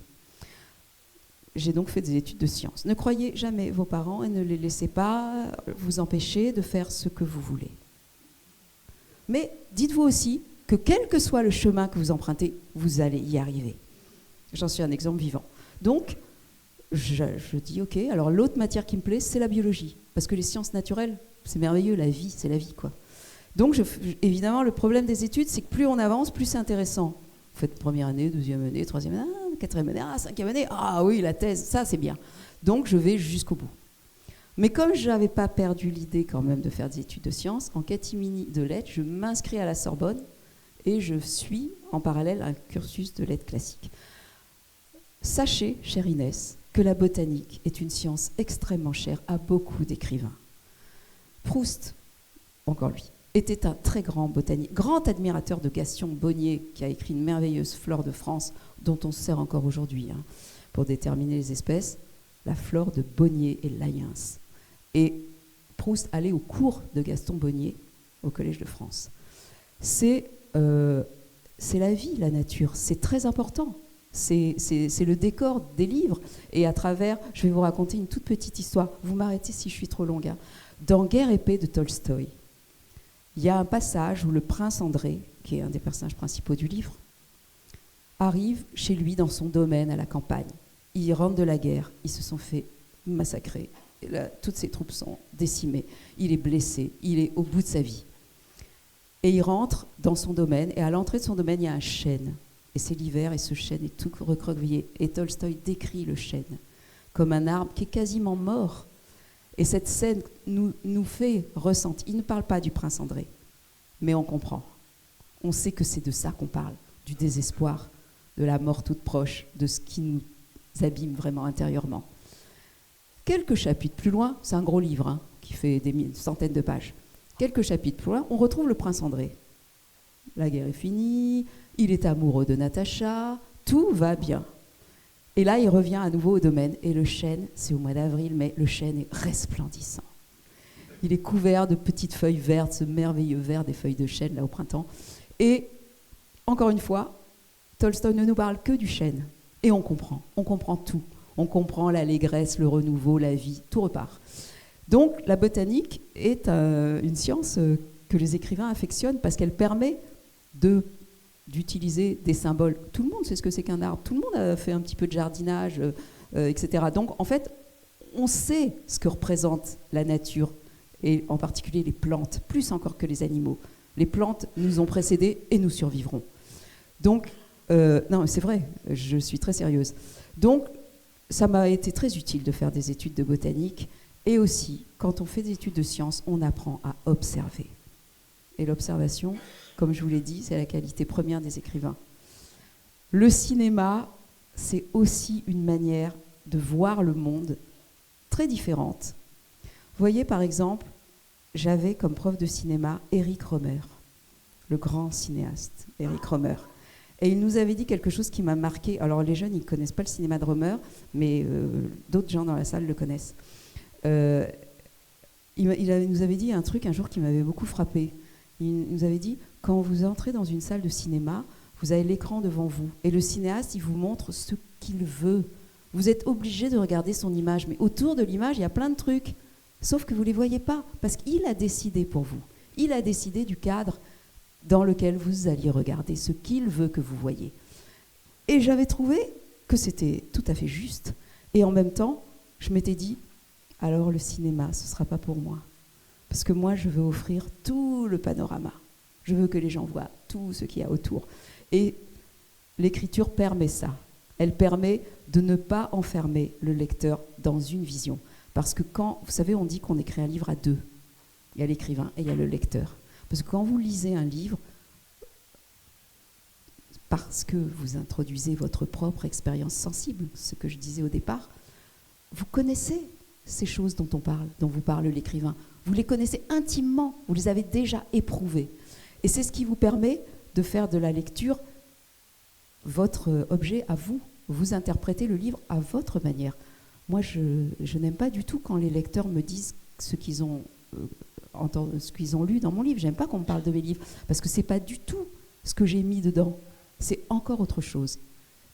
J'ai donc fait des études de sciences. Ne croyez jamais vos parents et ne les laissez pas vous empêcher de faire ce que vous voulez. Mais dites-vous aussi que quel que soit le chemin que vous empruntez, vous allez y arriver. J'en suis un exemple vivant. Donc, je dis, ok, alors l'autre matière qui me plaît, c'est la biologie. Parce que les sciences naturelles, c'est merveilleux, la vie, c'est la vie, quoi. Donc, évidemment, le problème des études, c'est que plus on avance, plus c'est intéressant. Vous faites première année, deuxième année, troisième année, quatrième année, cinquième année, ah oui, la thèse, ça c'est bien. Donc je vais jusqu'au bout. Mais comme je n'avais pas perdu l'idée quand même de faire des études de sciences, en catimini de lettres, je m'inscris à la Sorbonne et je suis en parallèle un cursus de lettres classiques. Sachez, chère Inès, que la botanique est une science extrêmement chère à beaucoup d'écrivains. Proust, encore lui, était un très grand botaniste, grand admirateur de Gaston Bonnier, qui a écrit une merveilleuse flore de France, dont on se sert encore aujourd'hui pour déterminer les espèces, la flore de Bonnier et Layens. Et Proust allait au cours de Gaston Bonnier, au Collège de France. C'est la vie, la nature, c'est très important. C'est le décor des livres. Et à travers, je vais vous raconter une toute petite histoire. Vous m'arrêtez si je suis trop longue. Dans Guerre et paix de Tolstoï, il y a un passage où le prince André, qui est un des personnages principaux du livre, arrive chez lui dans son domaine à la campagne. Il rentre de la guerre, ils se sont fait massacrer. Et là, toutes ses troupes sont décimées. Il est blessé, il est au bout de sa vie. Et il rentre dans son domaine, et à l'entrée de son domaine, il y a un chêne. Et c'est l'hiver, et ce chêne est tout recroquevillé. Et Tolstoï décrit le chêne comme un arbre qui est quasiment mort. Et cette scène nous fait ressentir. Il ne parle pas du prince André, mais on comprend. On sait que c'est de ça qu'on parle, du désespoir, de la mort toute proche, de ce qui nous abîme vraiment intérieurement. Quelques chapitres plus loin, c'est un gros livre qui fait des centaines de pages. Quelques chapitres plus loin, on retrouve le prince André. La guerre est finie, il est amoureux de Natacha, tout va bien. Et là, il revient à nouveau au domaine. Et le chêne, c'est au mois d'avril, mais le chêne est resplendissant. Il est couvert de petites feuilles vertes, ce merveilleux vert des feuilles de chêne, là, au printemps. Et, encore une fois, Tolstoï ne nous parle que du chêne. Et on comprend tout. On comprend l'allégresse, le renouveau, la vie, tout repart. Donc, la botanique est une science que les écrivains affectionnent parce qu'elle permet d'utiliser des symboles. Tout le monde sait ce que c'est qu'un arbre. Tout le monde a fait un petit peu de jardinage, etc. Donc, en fait, on sait ce que représente la nature, et en particulier les plantes, plus encore que les animaux. Les plantes nous ont précédés et nous survivrons. Donc, non, c'est vrai, je suis très sérieuse. Donc, ça m'a été très utile de faire des études de botanique. Et aussi, quand on fait des études de sciences, on apprend à observer. Et l'observation, comme je vous l'ai dit, c'est la qualité première des écrivains. Le cinéma, c'est aussi une manière de voir le monde très différente. Vous voyez, par exemple, j'avais comme prof de cinéma Eric Rohmer, le grand cinéaste, Eric Rohmer. Et il nous avait dit quelque chose qui m'a marqué. Alors les jeunes, ils ne connaissent pas le cinéma de Rohmer, mais d'autres gens dans la salle le connaissent. Il nous avait dit un truc un jour qui m'avait beaucoup frappé. Il nous avait dit, quand vous entrez dans une salle de cinéma, vous avez l'écran devant vous. Et le cinéaste, il vous montre ce qu'il veut. Vous êtes obligé de regarder son image. Mais autour de l'image, il y a plein de trucs. Sauf que vous ne les voyez pas. Parce qu'il a décidé pour vous. Il a décidé du cadre dans lequel vous alliez regarder ce qu'il veut que vous voyez. Et j'avais trouvé que c'était tout à fait juste. Et en même temps, je m'étais dit, alors le cinéma, ce ne sera pas pour moi. Parce que moi, je veux offrir tout le panorama. Je veux que les gens voient tout ce qu'il y a autour. Et l'écriture permet ça. Elle permet de ne pas enfermer le lecteur dans une vision. Parce que quand, vous savez, on dit qu'on écrit un livre à deux. Il y a l'écrivain et il y a le lecteur. Parce que quand vous lisez un livre, parce que vous introduisez votre propre expérience sensible, ce que je disais au départ, vous connaissez ces choses dont on parle, dont vous parle l'écrivain. Vous les connaissez intimement, vous les avez déjà éprouvées. Et c'est ce qui vous permet de faire de la lecture votre objet à vous. Vous interprétez le livre à votre manière. Moi, je n'aime pas du tout quand les lecteurs me disent ce qu'ils ont lu dans mon livre. J'aime pas qu'on me parle de mes livres, parce que c'est pas du tout ce que j'ai mis dedans. C'est encore autre chose.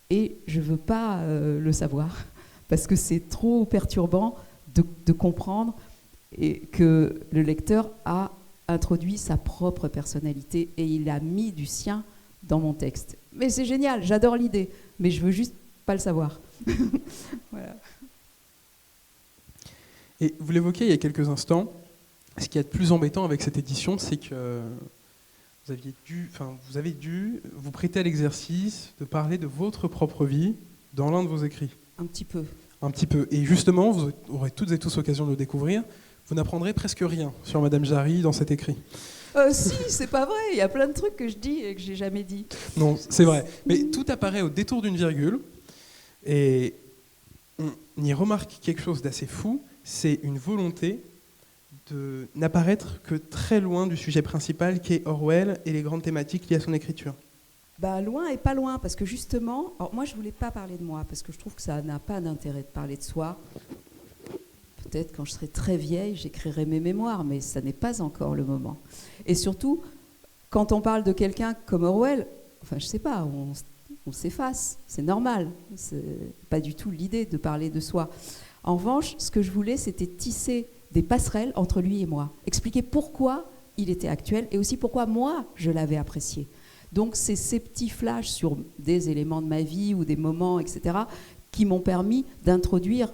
Et je veux pas le savoir, parce que c'est trop perturbant de comprendre et que le lecteur a introduit sa propre personnalité et il a mis du sien dans mon texte. Mais c'est génial, j'adore l'idée, mais je veux juste pas le savoir. Voilà. Et vous l'évoquiez il y a quelques instants, ce qu'il y a de plus embêtant avec cette édition, c'est que vous avez dû vous prêter à l'exercice de parler de votre propre vie dans l'un de vos écrits. Un petit peu. Un petit peu. Et justement, vous aurez toutes et tous l'occasion de le découvrir, vous n'apprendrez presque rien sur Madame Jarry dans cet écrit. Si, c'est pas vrai, il y a plein de trucs que je dis et que j'ai jamais dit. Non, c'est vrai. Mais tout apparaît au détour d'une virgule, et on y remarque quelque chose d'assez fou, c'est une volonté de n'apparaître que très loin du sujet principal qui est Orwell et les grandes thématiques liées à son écriture. Bah, loin et pas loin, parce que justement, alors moi je voulais pas parler de moi, parce que je trouve que ça n'a pas d'intérêt de parler de soi. Peut-être quand je serai très vieille, j'écrirai mes mémoires, mais ça n'est pas encore le moment. Et surtout, quand on parle de quelqu'un comme Orwell, enfin je sais pas, on s'efface, c'est normal, c'est pas du tout l'idée de parler de soi. En revanche, ce que je voulais, c'était tisser des passerelles entre lui et moi, expliquer pourquoi il était actuel et aussi pourquoi moi je l'avais apprécié. Donc c'est ces petits flashs sur des éléments de ma vie ou des moments, etc., qui m'ont permis d'introduire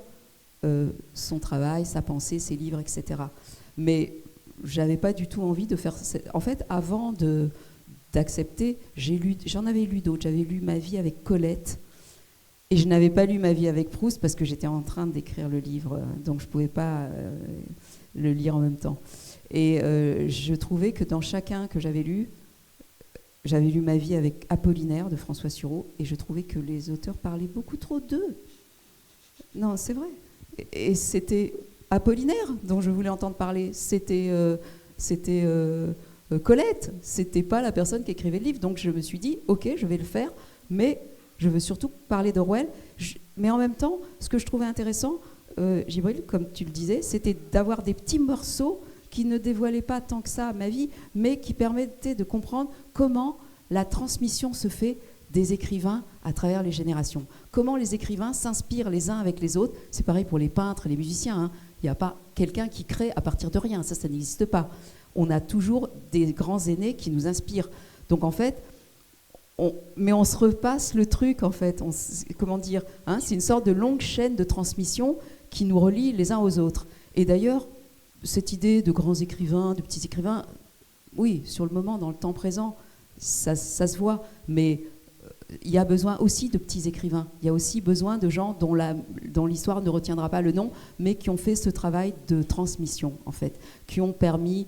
son travail, sa pensée, ses livres, etc. Mais j'avais pas du tout envie de faire... En fait, avant d'accepter, j'en avais lu d'autres. J'avais lu Ma vie avec Colette, et je n'avais pas lu Ma vie avec Proust parce que j'étais en train d'écrire le livre, donc je ne pouvais pas le lire en même temps. Et je trouvais que dans chacun que j'avais lu Ma vie avec Apollinaire de François Sureau, et je trouvais que les auteurs parlaient beaucoup trop d'eux. Non, c'est vrai. Et c'était Apollinaire dont je voulais entendre parler. C'était Colette. C'était pas la personne qui écrivait le livre. Donc je me suis dit, ok, je vais le faire, mais je veux surtout parler d'Orwell. Mais en même temps, ce que je trouvais intéressant, Djibril, comme tu le disais, c'était d'avoir des petits morceaux qui ne dévoilaient pas tant que ça ma vie, mais qui permettaient de comprendre comment la transmission se fait des écrivains à travers les générations. Comment les écrivains s'inspirent les uns avec les autres. C'est pareil pour les peintres, les musiciens. Hein. Il n'y a pas quelqu'un qui crée à partir de rien. Ça n'existe pas. On a toujours des grands aînés qui nous inspirent. Donc en fait, on se repasse le truc, en fait. Comment dire, hein, c'est une sorte de longue chaîne de transmission qui nous relie les uns aux autres. Et d'ailleurs, cette idée de grands écrivains, de petits écrivains, oui, sur le moment, dans le temps présent, ça se voit. Mais il y a besoin aussi de petits écrivains. Il y a aussi besoin de gens dont l'histoire ne retiendra pas le nom, mais qui ont fait ce travail de transmission, en fait, qui ont permis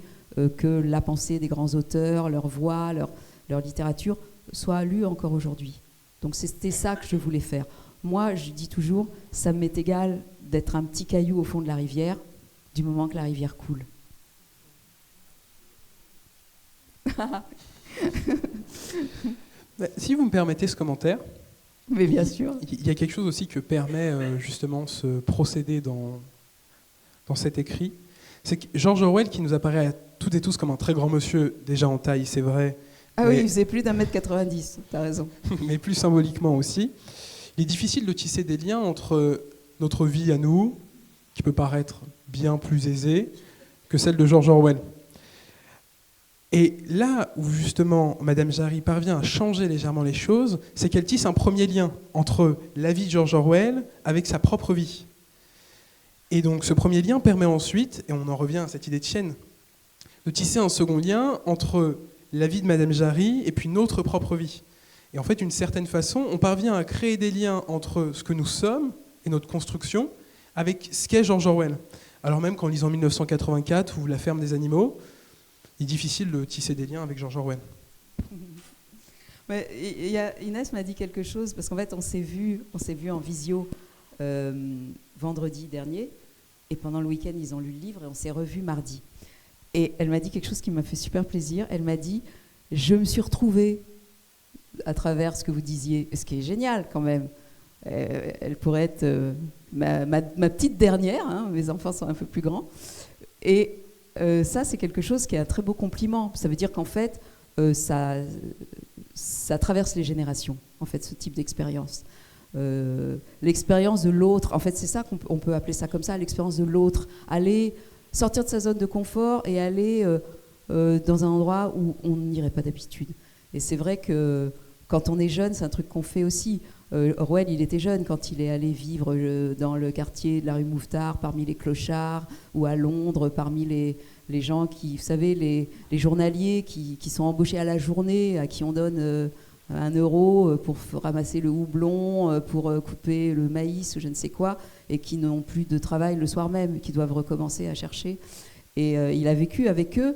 que la pensée des grands auteurs, leur voix, leur littérature soit lue encore aujourd'hui. Donc c'était ça que je voulais faire. Moi, je dis toujours, ça m'est égal d'être un petit caillou au fond de la rivière, du moment que la rivière coule. Si vous me permettez ce commentaire, Mais bien sûr. il y a quelque chose aussi que permet justement ce procédé dans cet écrit. C'est que George Orwell, qui nous apparaît à toutes et tous comme un très grand monsieur, déjà en taille, c'est vrai, Ah oui, mais- il faisait plus d'1m90, t'as raison. mais plus symboliquement aussi, il est difficile de tisser des liens entre notre vie à nous, qui peut paraître bien plus aisée, que celle de George Orwell. Et là où justement Madame Jarry parvient à changer légèrement les choses, c'est qu'elle tisse un premier lien entre la vie de George Orwell avec sa propre vie. Et donc ce premier lien permet ensuite, et on en revient à cette idée de chaîne, de tisser un second lien entre la vie de Madame Jarry et puis notre propre vie. Et en fait, d'une certaine façon, on parvient à créer des liens entre ce que nous sommes et notre construction avec ce qu'est George Orwell. Alors même qu'en lisant 1984 ou La ferme des animaux, il est difficile de tisser des liens avec George Orwell. Ouais, Inès m'a dit quelque chose, parce qu'en fait, on s'est vu en visio vendredi dernier, et pendant le week-end, ils ont lu le livre, et on s'est revus mardi. Et elle m'a dit quelque chose qui m'a fait super plaisir. Elle m'a dit, je me suis retrouvée à travers ce que vous disiez, ce qui est génial quand même. Elle pourrait être ma petite dernière, hein, mes enfants sont un peu plus grands. Et ça, c'est quelque chose qui est un très beau compliment. Ça veut dire qu'en fait, ça traverse les générations, en fait, ce type d'expérience. L'expérience de l'autre, en fait, c'est ça qu'on peut appeler ça comme ça, l'expérience de l'autre. Aller sortir de sa zone de confort et aller dans un endroit où on n'irait pas d'habitude. Et c'est vrai que quand on est jeune, c'est un truc qu'on fait aussi. Orwell, il était jeune quand il est allé vivre dans le quartier de la rue Mouffetard, parmi les clochards, ou à Londres, parmi les gens qui, vous savez, les journaliers qui sont embauchés à la journée, à qui on donne 1 euro pour ramasser le houblon, pour couper le maïs ou je ne sais quoi, et qui n'ont plus de travail le soir même, qui doivent recommencer à chercher. Et il a vécu avec eux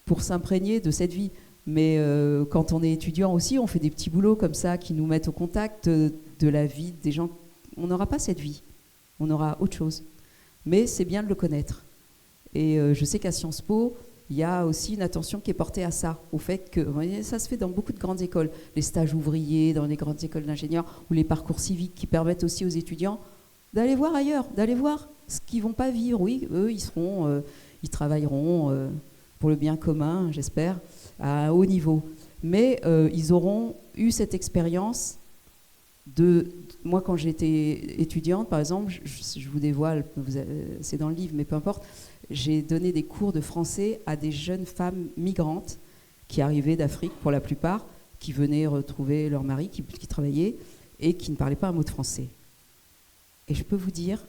pour s'imprégner de cette vie. Mais quand on est étudiant aussi, on fait des petits boulots comme ça qui nous mettent au contact de la vie des gens. On n'aura pas cette vie, on aura autre chose. Mais c'est bien de le connaître. Et je sais qu'à Sciences Po, il y a aussi une attention qui est portée à ça, au fait que ça se fait dans beaucoup de grandes écoles, les stages ouvriers, dans les grandes écoles d'ingénieurs, ou les parcours civiques qui permettent aussi aux étudiants d'aller voir ailleurs, d'aller voir ce qu'ils ne vont pas vivre. Oui, eux, ils travailleront pour le bien commun, j'espère, à un haut niveau. Mais ils auront eu cette expérience de... Moi, quand j'étais étudiante, par exemple, je vous dévoile, c'est dans le livre, mais peu importe, j'ai donné des cours de français à des jeunes femmes migrantes qui arrivaient d'Afrique, pour la plupart, qui venaient retrouver leur mari, qui travaillaient, et qui ne parlaient pas un mot de français. Et je peux vous dire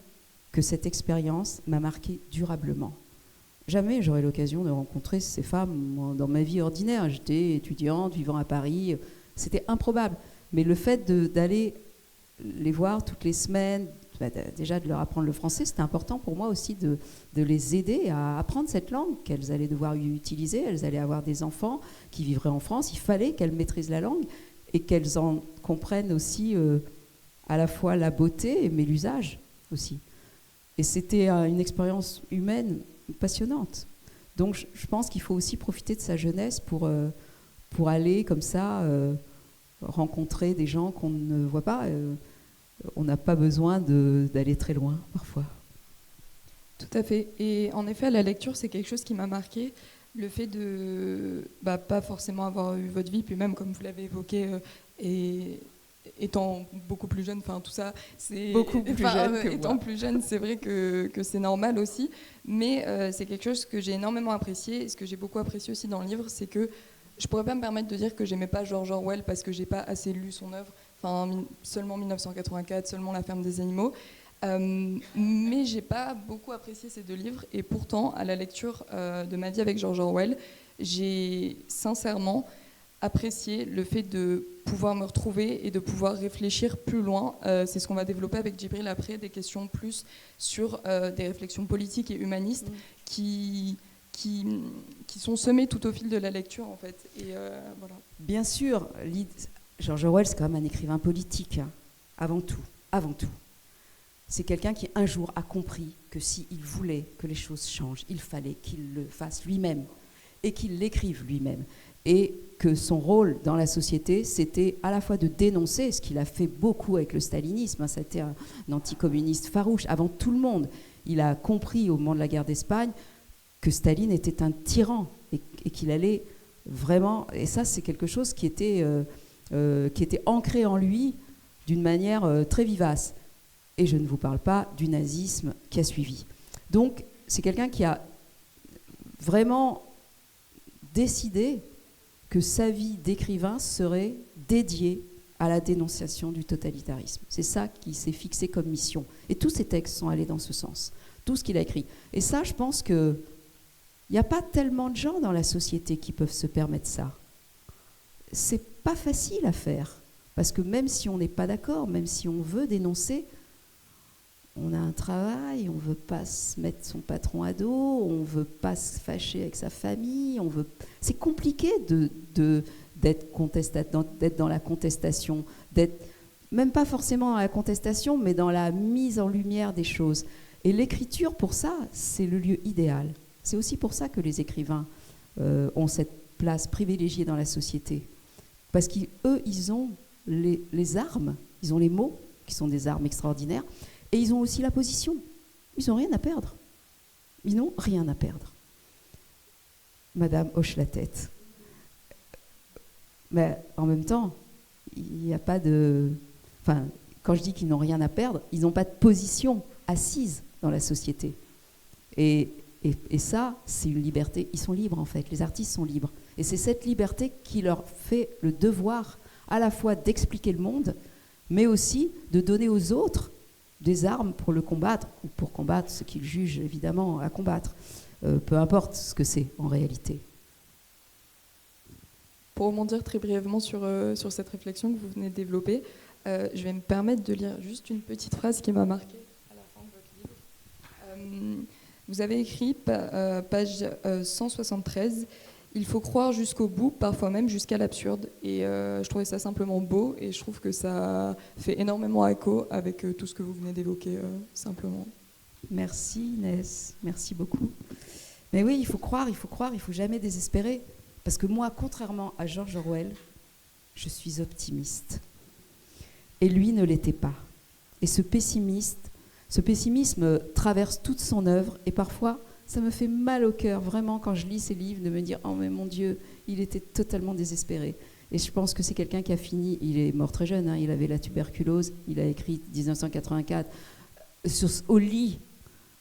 que cette expérience m'a marquée durablement. Jamais j'aurais l'occasion de rencontrer ces femmes dans ma vie ordinaire. J'étais étudiante, vivant à Paris, c'était improbable. Mais le fait d'aller les voir toutes les semaines, déjà de leur apprendre le français, c'était important pour moi aussi de les aider à apprendre cette langue qu'elles allaient devoir utiliser. Elles allaient avoir des enfants qui vivraient en France. Il fallait qu'elles maîtrisent la langue et qu'elles en comprennent aussi à la fois la beauté mais l'usage aussi. Et c'était une expérience humaine passionnante. Donc je pense qu'il faut aussi profiter de sa jeunesse pour aller comme ça rencontrer des gens qu'on ne voit pas. On n'a pas besoin d'aller très loin parfois. Tout à fait. Et en effet, la lecture, c'est quelque chose qui m'a marqué. Le fait de pas forcément avoir eu votre vie, puis même comme vous l'avez évoqué, et étant beaucoup plus jeune, enfin tout ça, c'est beaucoup plus jeune que étant moi. plus jeune, c'est vrai que c'est normal aussi, mais c'est quelque chose que j'ai énormément apprécié, et ce que j'ai beaucoup apprécié aussi dans le livre, c'est que je pourrais pas me permettre de dire que j'aimais pas George Orwell parce que j'ai pas assez lu son œuvre, enfin seulement 1984, seulement La ferme des animaux, mais j'ai pas beaucoup apprécié ces 2 livres, et pourtant à la lecture de Ma vie avec George Orwell, j'ai sincèrement apprécié le fait de pouvoir me retrouver et de pouvoir réfléchir plus loin. C'est ce qu'on va développer avec Djibril après, des questions plus sur des réflexions politiques et humanistes qui sont semées tout au fil de la lecture, en fait. Et voilà. Bien sûr, George Orwell, c'est quand même un écrivain politique, hein, avant tout. C'est quelqu'un qui, un jour, a compris que s'il voulait que les choses changent, il fallait qu'il le fasse lui-même et qu'il l'écrive lui-même. et que son rôle dans la société, c'était à la fois de dénoncer, ce qu'il a fait beaucoup avec le stalinisme, hein, c'était un anticommuniste farouche, avant tout le monde. Il a compris au moment de la guerre d'Espagne que Staline était un tyran et qu'il allait vraiment... Et ça, c'est quelque chose qui était ancré en lui d'une manière très vivace. Et je ne vous parle pas du nazisme qui a suivi. Donc, c'est quelqu'un qui a vraiment décidé que sa vie d'écrivain serait dédiée à la dénonciation du totalitarisme. C'est ça qui s'est fixé comme mission. Et tous ses textes sont allés dans ce sens. Tout ce qu'il a écrit. Et ça, je pense qu'il n'y a pas tellement de gens dans la société qui peuvent se permettre ça. C'est pas facile à faire. Parce que même si on n'est pas d'accord, même si on veut dénoncer, on a un travail, on ne veut pas se mettre son patron à dos, on ne veut pas se fâcher avec sa famille. C'est compliqué d'être dans la contestation, d'être même pas forcément dans la contestation, mais dans la mise en lumière des choses. Et l'écriture, pour ça, c'est le lieu idéal. C'est aussi pour ça que les écrivains ont cette place privilégiée dans la société. Parce qu'eux, ils ont les armes, ils ont les mots, qui sont des armes extraordinaires, et ils ont aussi la position. Ils n'ont rien à perdre. Ils n'ont rien à perdre. Madame hoche la tête. Mais en même temps, il n'y a pas de... Enfin, quand je dis qu'ils n'ont rien à perdre, ils n'ont pas de position assise dans la société. Et ça, c'est une liberté. Ils sont libres, en fait. Les artistes sont libres. Et c'est cette liberté qui leur fait le devoir à la fois d'expliquer le monde, mais aussi de donner aux autres des armes pour le combattre, ou pour combattre ce qu'ils jugent évidemment à combattre, peu importe ce que c'est en réalité. Pour rebondir très brièvement sur cette réflexion que vous venez de développer, je vais me permettre de lire juste une petite phrase qui m'a marquée à la fin de votre livre. Vous avez écrit, page 173, « Il faut croire jusqu'au bout, parfois même jusqu'à l'absurde ». Et je trouvais ça simplement beau, et je trouve que ça fait énormément écho avec tout ce que vous venez d'évoquer, simplement. Merci Inès, merci beaucoup. Mais oui, il faut croire, il faut jamais désespérer. Parce que moi, contrairement à George Orwell, je suis optimiste. Et lui ne l'était pas. Et ce pessimisme traverse toute son œuvre, et parfois, ça me fait mal au cœur, vraiment, quand je lis ses livres, de me dire « Oh, mais mon Dieu, il était totalement désespéré ». Et je pense que c'est quelqu'un qui a fini, il est mort très jeune, hein, il avait la tuberculose, il a écrit 1984, au lit,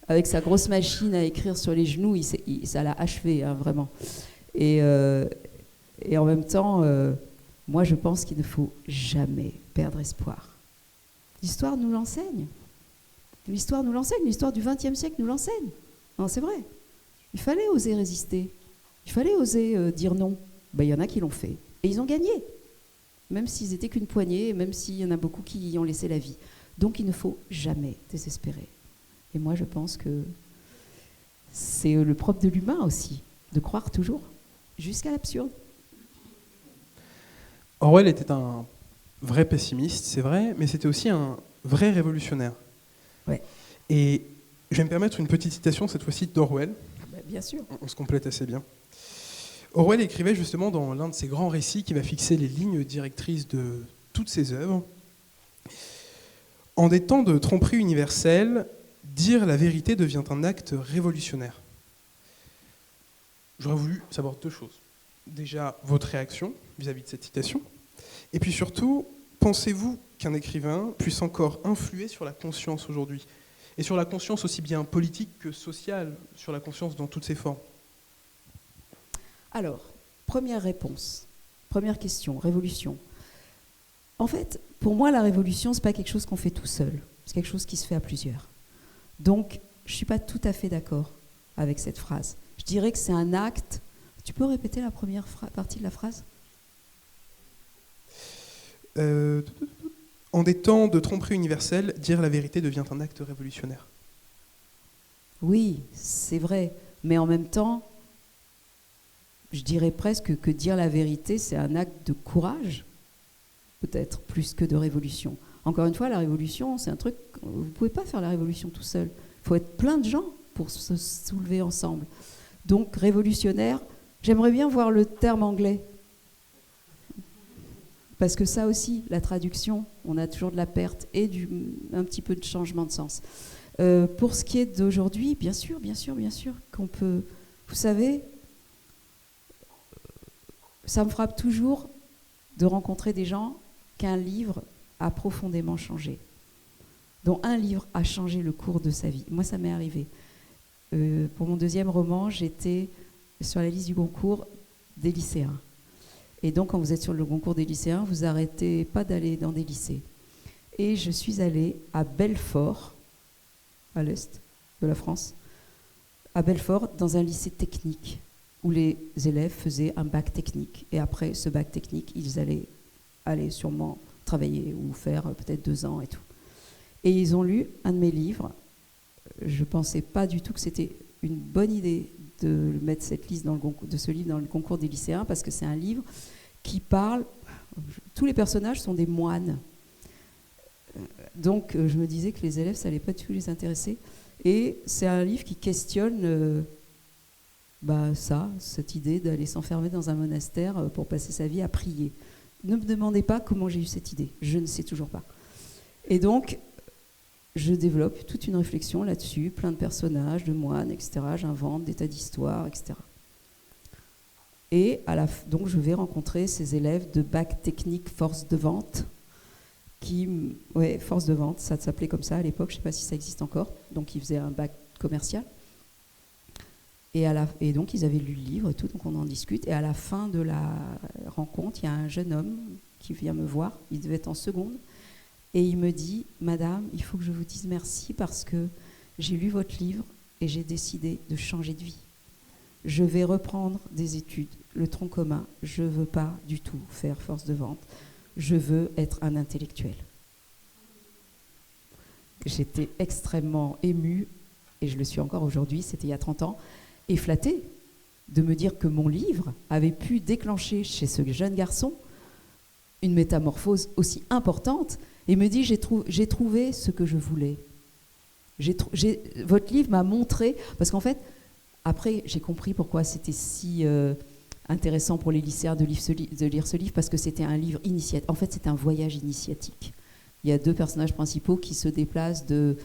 avec sa grosse machine à écrire sur les genoux, ça l'a achevé, hein, vraiment. Et en même temps, moi je pense qu'il ne faut jamais perdre espoir. L'histoire nous l'enseigne. L'histoire nous l'enseigne, l'histoire du XXe siècle nous l'enseigne. Non, c'est vrai. Il fallait oser résister. Il fallait oser dire non. Ben, y en a qui l'ont fait. Et ils ont gagné. Même s'ils étaient qu'une poignée, même s'il y en a beaucoup qui y ont laissé la vie. Donc il ne faut jamais désespérer. Et moi je pense que c'est le propre de l'humain aussi, de croire toujours, jusqu'à l'absurde. Orwell était un vrai pessimiste, c'est vrai, mais c'était aussi un vrai révolutionnaire. Ouais. Et je vais me permettre une petite citation, cette fois-ci d'Orwell. Bah, bien sûr. On se complète assez bien. Orwell écrivait justement dans l'un de ses grands récits qui va fixer les lignes directrices de toutes ses œuvres. En des temps de tromperie universelle, dire la vérité devient un acte révolutionnaire. J'aurais voulu savoir deux choses. Déjà, votre réaction vis-à-vis de cette citation. Et puis surtout, pensez-vous qu'un écrivain puisse encore influer sur la conscience aujourd'hui ? Et sur la conscience aussi bien politique que sociale, sur la conscience dans toutes ses formes. Alors, première réponse, première question, révolution. En fait, pour moi, la révolution, ce n'est pas quelque chose qu'on fait tout seul. C'est quelque chose qui se fait à plusieurs. Donc, je ne suis pas tout à fait d'accord avec cette phrase. Je dirais que c'est un acte... Tu peux répéter la première partie de la phrase ? En des temps de tromperie universelle, dire la vérité devient un acte révolutionnaire. Oui, c'est vrai. Mais en même temps, je dirais presque que dire la vérité, c'est un acte de courage, peut-être, plus que de révolution. Encore une fois, la révolution, c'est un truc... Vous ne pouvez pas faire la révolution tout seul. Il faut être plein de gens pour se soulever ensemble. Donc, révolutionnaire, j'aimerais bien voir le terme anglais Parce que ça aussi, la traduction, on a toujours de la perte et un petit peu de changement de sens. Pour ce qui est d'aujourd'hui, bien sûr, qu'on peut... Vous savez, ça me frappe toujours de rencontrer des gens qu'un livre a profondément changé, dont un livre a changé le cours de sa vie. Moi, ça m'est arrivé. Pour mon deuxième roman, j'étais sur la liste du concours des lycéens. Et donc, quand vous êtes sur le concours des lycéens, vous n'arrêtez pas d'aller dans des lycées. Et je suis allée à Belfort, à l'est de la France, à Belfort, dans un lycée technique, où les élèves faisaient un bac technique. Et après ce bac technique, ils allaient aller sûrement travailler ou faire peut-être 2 ans et tout. Et ils ont lu un de mes livres. Je ne pensais pas du tout que c'était une bonne idée de mettre cette liste de ce livre dans le concours des lycéens, parce que c'est un livre qui parle... Tous les personnages sont des moines. Donc je me disais que les élèves, ça n'allait pas du tout les intéresser. Et c'est un livre qui questionne cette idée d'aller s'enfermer dans un monastère pour passer sa vie à prier. Ne me demandez pas comment j'ai eu cette idée, je ne sais toujours pas. Et donc, je développe toute une réflexion là-dessus, plein de personnages, de moines, etc. J'invente des tas d'histoires, etc. Et donc, je vais rencontrer ces élèves de bac technique force de vente, force de vente, ça s'appelait comme ça à l'époque, je ne sais pas si ça existe encore. Donc, ils faisaient un bac commercial. Et donc, ils avaient lu le livre et tout, donc on en discute. Et à la fin de la rencontre, il y a un jeune homme qui vient me voir, il devait être en seconde, et il me dit « Madame, il faut que je vous dise merci parce que j'ai lu votre livre et j'ai décidé de changer de vie. Je vais reprendre des études, le tronc commun, je ne veux pas du tout faire force de vente, je veux être un intellectuel. » J'étais extrêmement émue, et je le suis encore aujourd'hui, c'était il y a 30 ans, et flattée de me dire que mon livre avait pu déclencher chez ce jeune garçon une métamorphose aussi importante, et me dit j'ai trouvé ce que je voulais. Votre livre m'a montré, parce qu'en fait, après j'ai compris pourquoi c'était si intéressant pour les lycéens de lire ce livre, parce que c'était un livre initiatique. En fait, c'est un voyage initiatique. Il y a 2 personnages principaux qui se déplacent de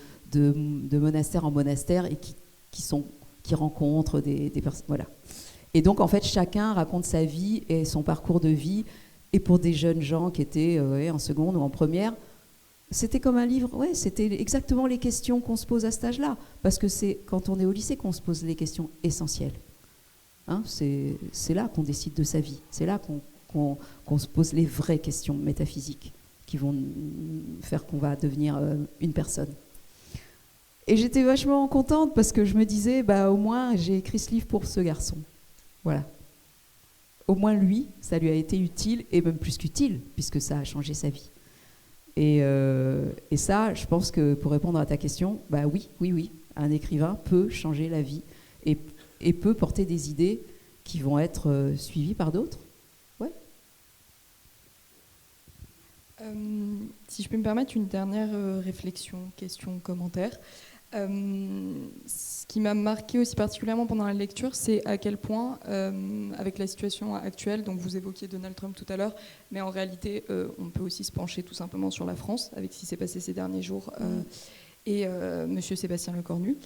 monastère en monastère et qui rencontrent des personnes. Voilà. Et donc, en fait, chacun raconte sa vie et son parcours de vie. Et pour des jeunes gens qui étaient en seconde ou en première, c'était comme un livre. Ouais, c'était exactement les questions qu'on se pose à cet âge-là. Parce que c'est quand on est au lycée qu'on se pose les questions essentielles. Hein, c'est là qu'on décide de sa vie. C'est là qu'on se pose les vraies questions métaphysiques qui vont faire qu'on va devenir une personne. Et j'étais vachement contente parce que je me disais, au moins j'ai écrit ce livre pour ce garçon. Voilà. Au moins lui, ça lui a été utile, et même plus qu'utile, puisque ça a changé sa vie. Et ça, je pense que pour répondre à ta question, oui, un écrivain peut changer la vie et peut porter des idées qui vont être suivies par d'autres. Ouais. Si je peux me permettre une dernière réflexion, question, commentaire. Ce qui m'a marqué aussi particulièrement pendant la lecture, c'est à quel point, avec la situation actuelle, donc vous évoquiez Donald Trump tout à l'heure, mais en réalité, on peut aussi se pencher tout simplement sur la France, avec ce qui s'est passé ces derniers jours, et Monsieur Sébastien Lecornu.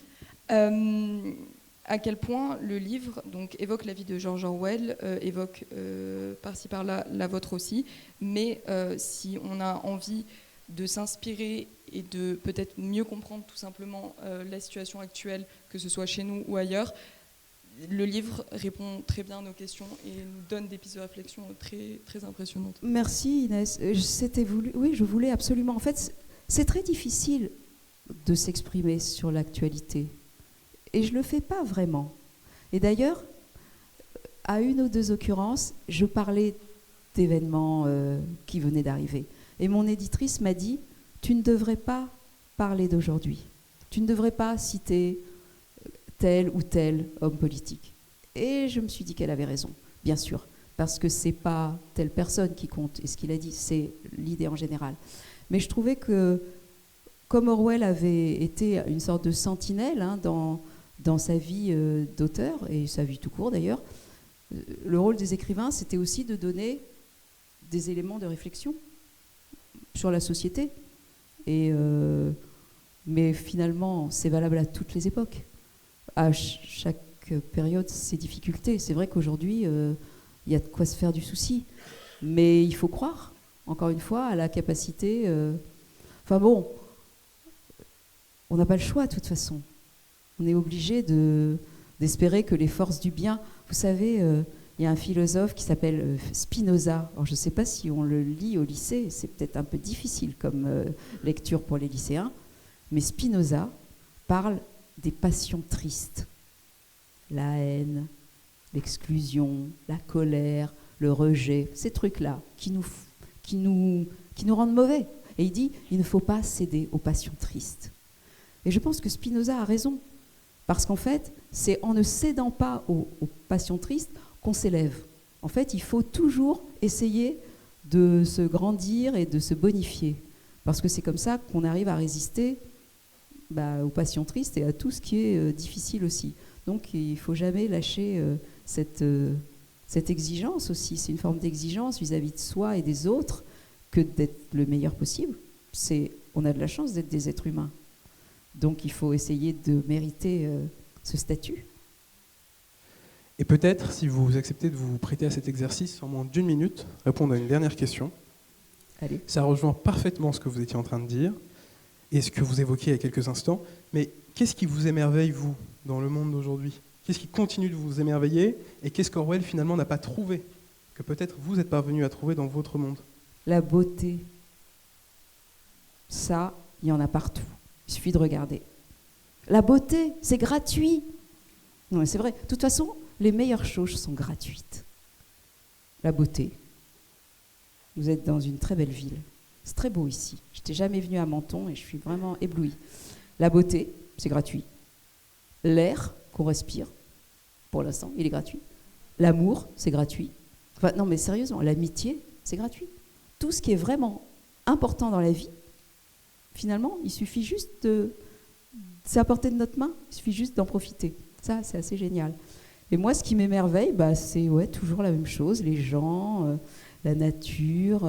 À quel point le livre donc, évoque la vie de George Orwell, évoque par-ci par-là la vôtre aussi, mais si on a envie de s'inspirer et de peut-être mieux comprendre tout simplement la situation actuelle, que ce soit chez nous ou ailleurs, le livre répond très bien à nos questions et nous donne des pistes de réflexion très, très impressionnantes. Merci Inès. Je voulais absolument. En fait, c'est très difficile de s'exprimer sur l'actualité. Et je ne le fais pas vraiment. Et d'ailleurs, à 1 ou 2 occurrences, je parlais d'événements qui venaient d'arriver. Et mon éditrice m'a dit, tu ne devrais pas parler d'aujourd'hui. Tu ne devrais pas citer tel ou tel homme politique. Et je me suis dit qu'elle avait raison, bien sûr, parce que ce n'est pas telle personne qui compte, et ce qu'il a dit, c'est l'idée en général. Mais je trouvais que, comme Orwell avait été une sorte de sentinelle dans sa vie d'auteur, et sa vie tout court d'ailleurs, le rôle des écrivains, c'était aussi de donner des éléments de réflexion sur la société. Mais finalement, c'est valable à toutes les époques. À chaque période, ses difficultés. C'est vrai qu'aujourd'hui, il y a de quoi se faire du souci. Mais il faut croire, encore une fois, à la capacité... Enfin bon, on n'a pas le choix de toute façon. On est obligé d'espérer que les forces du bien... Vous savez, il y a un philosophe qui s'appelle Spinoza. Alors, je ne sais pas si on le lit au lycée, c'est peut-être un peu difficile comme lecture pour les lycéens, mais Spinoza parle des passions tristes. La haine, l'exclusion, la colère, le rejet, ces trucs-là qui nous rendent mauvais. Et il dit, il ne faut pas céder aux passions tristes. Et je pense que Spinoza a raison, parce qu'en fait, c'est en ne cédant pas aux passions tristes qu'on s'élève. En fait, il faut toujours essayer de se grandir et de se bonifier, parce que c'est comme ça qu'on arrive à résister aux passions tristes et à tout ce qui est difficile aussi. Donc il ne faut jamais lâcher cette exigence aussi. C'est une forme d'exigence vis-à-vis de soi et des autres que d'être le meilleur possible. On a de la chance d'être des êtres humains. Donc il faut essayer de mériter ce statut. Et peut-être, si vous acceptez de vous prêter à cet exercice, en moins d'1 minute, répondre à une dernière question. Allez. Ça rejoint parfaitement ce que vous étiez en train de dire et ce que vous évoquiez il y a quelques instants. Mais qu'est-ce qui vous émerveille, vous, dans le monde d'aujourd'hui ? Qu'est-ce qui continue de vous émerveiller et qu'est-ce qu'Orwell, finalement, n'a pas trouvé, que peut-être vous êtes parvenu à trouver dans votre monde ? La beauté. Ça, il y en a partout. Il suffit de regarder. La beauté, c'est gratuit. Non, mais c'est vrai. De toute façon, les meilleures choses sont gratuites. La beauté. Vous êtes dans une très belle ville. C'est très beau ici. Je n'étais jamais venue à Menton et je suis vraiment éblouie. La beauté, c'est gratuit. L'air qu'on respire, pour l'instant, il est gratuit. L'amour, c'est gratuit. Enfin, non, mais sérieusement, l'amitié, c'est gratuit. Tout ce qui est vraiment important dans la vie, finalement, il suffit juste de... C'est à portée de notre main, il suffit juste d'en profiter. Ça, c'est assez génial. Et moi, ce qui m'émerveille, c'est toujours la même chose. Les gens, la nature,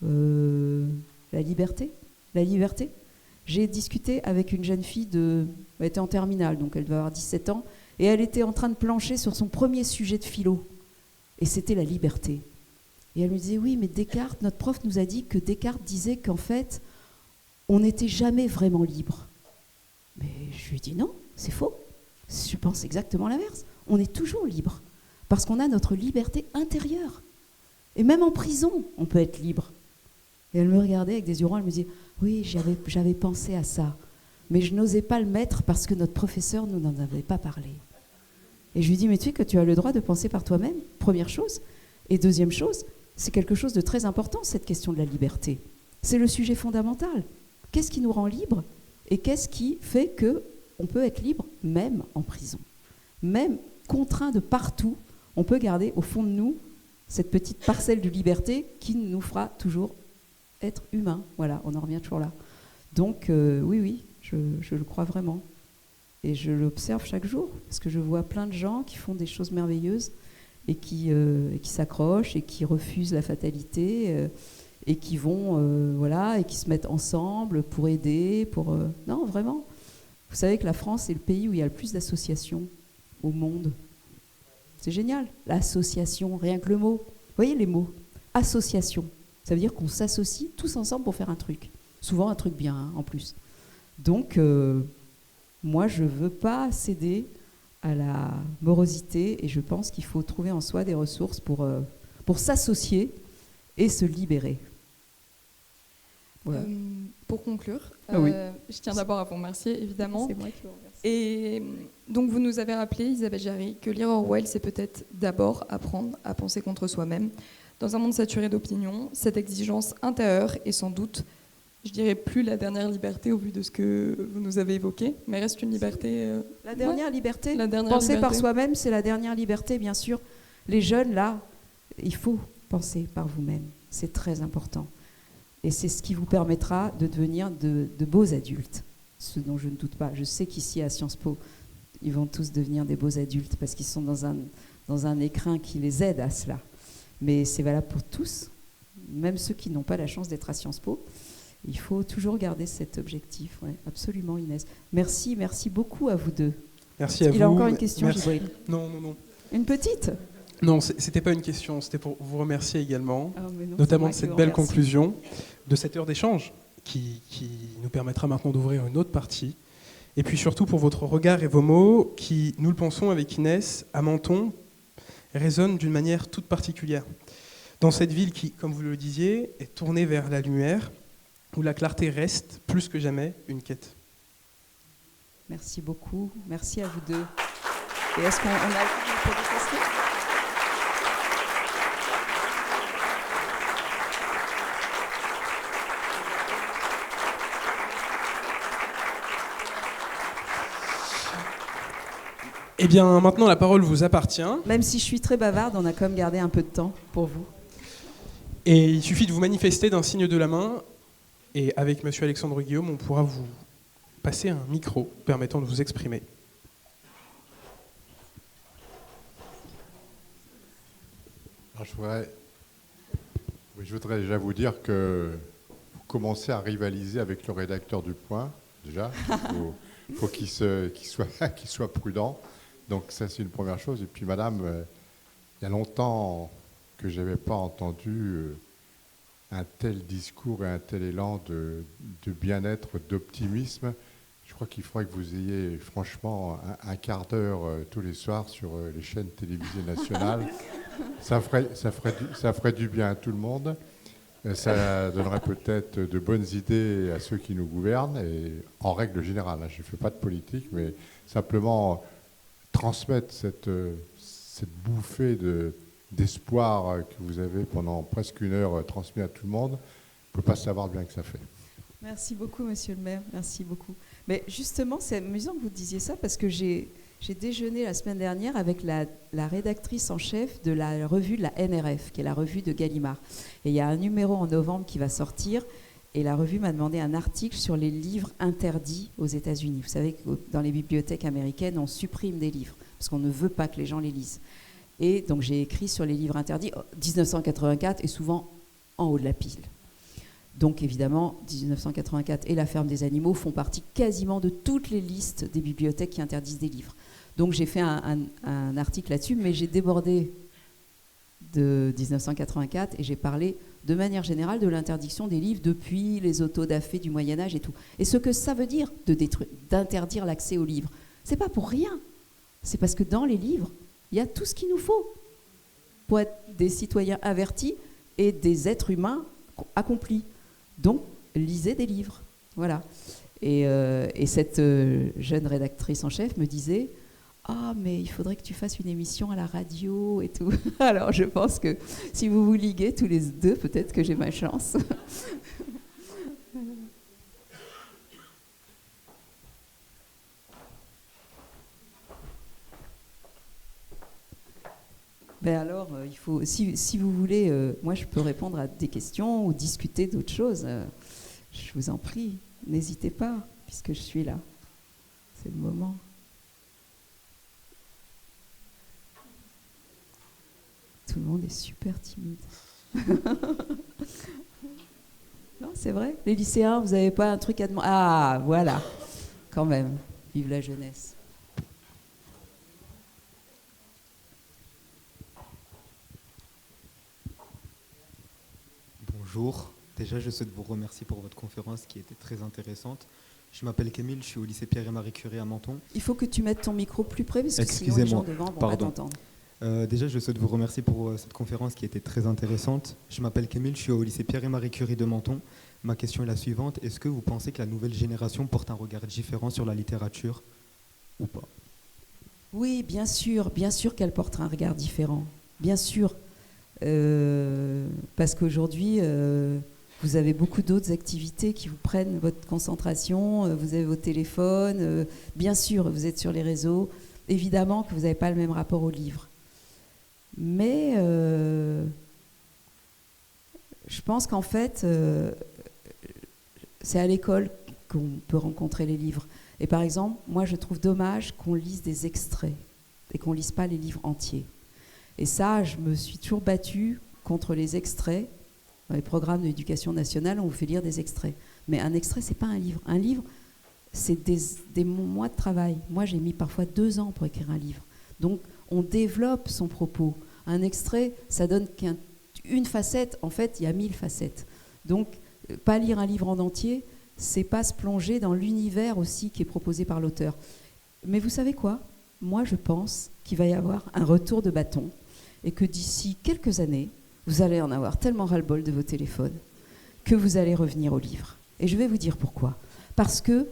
la liberté. La liberté. J'ai discuté avec une jeune fille, elle était en terminale, donc elle devait avoir 17 ans, et elle était en train de plancher sur son premier sujet de philo. Et c'était la liberté. Et elle me disait, oui, mais Descartes, notre prof nous a dit que Descartes disait qu'en fait, on n'était jamais vraiment libre. Mais je lui ai dit, non, c'est faux. Je pense exactement l'inverse. On est toujours libre, parce qu'on a notre liberté intérieure. Et même en prison, on peut être libre. Et elle me regardait avec des yeux ronds, elle me disait, oui, j'avais pensé à ça, mais je n'osais pas le mettre parce que notre professeur nous n'en avait pas parlé. Et je lui dis, mais tu sais que tu as le droit de penser par toi-même, première chose. Et deuxième chose, c'est quelque chose de très important, cette question de la liberté. C'est le sujet fondamental. Qu'est-ce qui nous rend libres et qu'est-ce qui fait qu'on peut être libre même en prison ? Même contraint de partout, on peut garder au fond de nous cette petite parcelle de liberté qui nous fera toujours être humain. Voilà, on en revient toujours là. Donc oui, je le crois vraiment. Et je l'observe chaque jour, parce que je vois plein de gens qui font des choses merveilleuses et qui s'accrochent et qui refusent la fatalité et qui vont, et qui se mettent ensemble pour aider, Non, vraiment. Vous savez que la France est le pays où il y a le plus d'associations au monde. C'est génial. L'association, rien que le mot. Vous voyez les mots ? Association. Ça veut dire qu'on s'associe tous ensemble pour faire un truc. Souvent un truc bien, en plus. Donc, moi, je ne veux pas céder à la morosité et je pense qu'il faut trouver en soi des ressources pour s'associer et se libérer. Voilà. Pour conclure, oui. je tiens d'abord à vous remercier, évidemment. C'est moi qui vous remercie. Et donc, vous nous avez rappelé, Isabelle Jarry, que lire Orwell, c'est peut-être d'abord apprendre à penser contre soi-même. Dans un monde saturé d'opinions, cette exigence intérieure est sans doute, je dirais, plus la dernière liberté au vu de ce que vous nous avez évoqué, mais reste une liberté... La dernière liberté, la dernière penser liberté. par soi-même, c'est la dernière liberté, bien sûr. Les jeunes, là, il faut penser par vous-même. C'est très important. Et c'est ce qui vous permettra de devenir de beaux adultes, ce dont je ne doute pas. Je sais qu'ici, à Sciences Po, ils vont tous devenir des beaux adultes parce qu'ils sont dans un écrin qui les aide à cela. Mais c'est valable pour tous, même ceux qui n'ont pas la chance d'être à Sciences Po. Il faut toujours garder cet objectif. Ouais, absolument, Inès. Merci beaucoup à vous deux. Merci à vous. Il a encore une question, Merci. Gibril. Non. Une petite ? Non, c'était pas une question, c'était pour vous remercier également, Mais non, notamment de c'est cette moi qui belle vous remercie. conclusion, de cette heure d'échange qui nous permettra maintenant d'ouvrir une autre partie. Et puis surtout pour votre regard et vos mots qui, nous le pensons avec Inès, à Menton, résonnent d'une manière toute particulière. Dans cette ville qui, comme vous le disiez, est tournée vers la lumière, où la clarté reste plus que jamais une quête. Merci beaucoup. Merci à vous deux. Et est-ce qu'on a le temps de poser des questions ? Eh bien, maintenant, la parole vous appartient. Même si je suis très bavarde, on a quand même gardé un peu de temps pour vous. Et il suffit de vous manifester d'un signe de la main. Et avec Monsieur Alexandre Guillaume, on pourra vous passer un micro permettant de vous exprimer. Alors, je voudrais déjà vous dire que vous commencez à rivaliser avec le rédacteur du Point, déjà. Il faut qu'il soit prudent. Donc ça, c'est une première chose. Et puis, madame, il y a longtemps que je n'avais pas entendu un tel discours et un tel élan de bien-être, d'optimisme. Je crois qu'il faudrait que vous ayez franchement un quart d'heure tous les soirs sur les chaînes télévisées nationales. Ça ferait du bien à tout le monde. Ça donnerait peut-être de bonnes idées à ceux qui nous gouvernent, et en règle générale, je ne fais pas de politique, mais simplement transmettre cette bouffée d'espoir que vous avez pendant presque une heure transmis à tout le monde. On ne peut pas savoir le bien que ça fait. Merci beaucoup, monsieur le maire. Merci beaucoup. Mais justement, c'est amusant que vous disiez ça parce que j'ai déjeuné la semaine dernière avec la rédactrice en chef de la revue de la NRF, qui est la revue de Gallimard. Et il y a un numéro en novembre qui va sortir, et la revue m'a demandé un article sur les livres interdits aux États-Unis. Vous savez que dans les bibliothèques américaines, on supprime des livres, parce qu'on ne veut pas que les gens les lisent. Et donc j'ai écrit sur les livres interdits. 1984 est souvent en haut de la pile. Donc évidemment, 1984 et La ferme des animaux font partie quasiment de toutes les listes des bibliothèques qui interdisent des livres. Donc j'ai fait un article là-dessus, mais j'ai débordé de 1984 et j'ai parlé de manière générale de l'interdiction des livres depuis les autodafés du Moyen-Âge et tout. Et ce que ça veut dire d'interdire l'accès aux livres, c'est pas pour rien. C'est parce que dans les livres, il y a tout ce qu'il nous faut pour être des citoyens avertis et des êtres humains accomplis. Donc, lisez des livres. Voilà. Et cette jeune rédactrice en chef me disait « Ah, mais il faudrait que tu fasses une émission à la radio et tout. » Alors, je pense que si vous vous liguez tous les deux, peut-être que j'ai ma chance. Ben alors, il faut, si vous voulez, moi je peux répondre à des questions ou discuter d'autres choses. Je vous en prie, n'hésitez pas, puisque je suis là. C'est le moment. Tout le monde est super timide. Non, c'est vrai. Les lycéens, vous n'avez pas un truc à demander? Ah, voilà, quand même. Vive la jeunesse. Bonjour. Déjà, je souhaite vous remercier pour votre conférence qui était très intéressante. Je m'appelle Camille, je suis au lycée Pierre et Marie Curie à Menton. Il faut que tu mettes ton micro plus près parce que sinon les gens devant vont pas t'entendre. Déjà, je souhaite vous remercier pour cette conférence qui était très intéressante. Je m'appelle Camille, je suis au lycée Pierre et Marie Curie de Menton. Ma question est la suivante. Est-ce que vous pensez que la nouvelle génération porte un regard différent sur la littérature ou pas? Oui, bien sûr qu'elle porte un regard différent. Bien sûr. Parce qu'aujourd'hui, vous avez beaucoup d'autres activités qui vous prennent votre concentration, vous avez vos téléphones, bien sûr, vous êtes sur les réseaux, évidemment que vous n'avez pas le même rapport au livre. Mais je pense qu'en fait, c'est à l'école qu'on peut rencontrer les livres. Et par exemple, moi je trouve dommage qu'on lise des extraits et qu'on ne lise pas les livres entiers. Et ça, je me suis toujours battue contre les extraits. Dans les programmes de l'éducation nationale, on vous fait lire des extraits. Mais un extrait, c'est pas un livre. Un livre, c'est des mois de travail. Moi, j'ai mis parfois 2 ans pour écrire un livre. Donc, on développe son propos. Un extrait, ça donne qu'une facette. En fait, il y a 1000 facettes. Donc, pas lire un livre en entier, c'est pas se plonger dans l'univers aussi qui est proposé par l'auteur. Mais vous savez quoi ? Moi, je pense qu'il va y avoir un retour de bâton et que d'ici quelques années, vous allez en avoir tellement ras-le-bol de vos téléphones que vous allez revenir au livre. Et je vais vous dire pourquoi. Parce que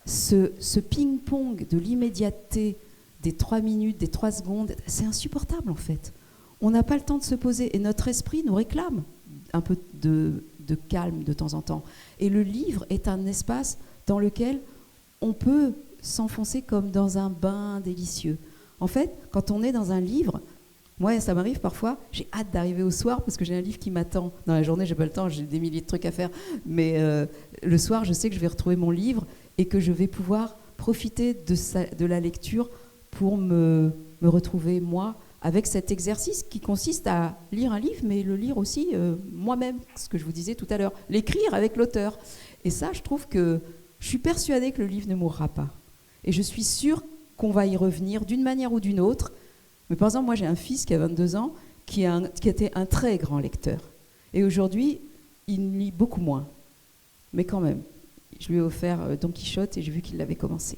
ce ping-pong de l'immédiateté, des 3 minutes, des 3 secondes, c'est insupportable en fait. On n'a pas le temps de se poser et notre esprit nous réclame un peu de calme de temps en temps. Et le livre est un espace dans lequel on peut s'enfoncer comme dans un bain délicieux. En fait, quand on est dans un livre, moi ça m'arrive parfois, j'ai hâte d'arriver au soir parce que j'ai un livre qui m'attend. Dans la journée, j'ai pas le temps, j'ai des milliers de trucs à faire, mais le soir, je sais que je vais retrouver mon livre et que je vais pouvoir profiter de la lecture pour me retrouver moi avec cet exercice qui consiste à lire un livre, mais le lire aussi moi-même, ce que je vous disais tout à l'heure, l'écrire avec l'auteur. Et ça, je trouve que je suis persuadée que le livre ne mourra pas. Et je suis sûre qu'on va y revenir d'une manière ou d'une autre. Mais par exemple, moi j'ai un fils qui a 22 ans, qui était un très grand lecteur. Et aujourd'hui, il lit beaucoup moins. Mais quand même, je lui ai offert Don Quichotte et j'ai vu qu'il l'avait commencé.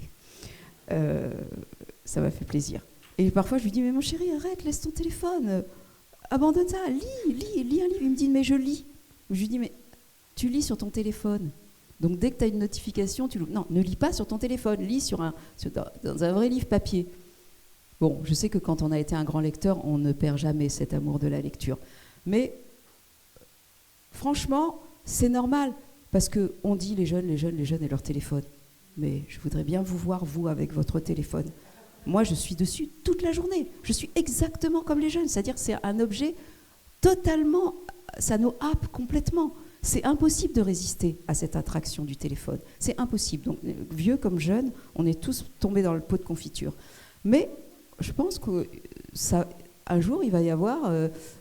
Ça m'a fait plaisir. Et parfois, je lui dis, mais mon chéri, arrête, laisse ton téléphone, abandonne ça, lis un livre. Il me dit, mais je lis. Je lui dis, mais tu lis sur ton téléphone. Donc, dès que tu as une notification, non, ne lis pas sur ton téléphone, lis dans un vrai livre papier. Bon, je sais que quand on a été un grand lecteur, on ne perd jamais cet amour de la lecture. Mais, franchement, c'est normal, parce qu'on dit les jeunes et leur téléphone. Mais je voudrais bien vous voir, vous, avec votre téléphone. Moi, je suis dessus toute la journée. Je suis exactement comme les jeunes. C'est-à-dire que c'est un objet totalement... Ça nous happe complètement. C'est impossible de résister à cette attraction du téléphone. C'est impossible. Donc, vieux comme jeunes, on est tous tombés dans le pot de confiture. Mais je pense que un jour, il va y avoir...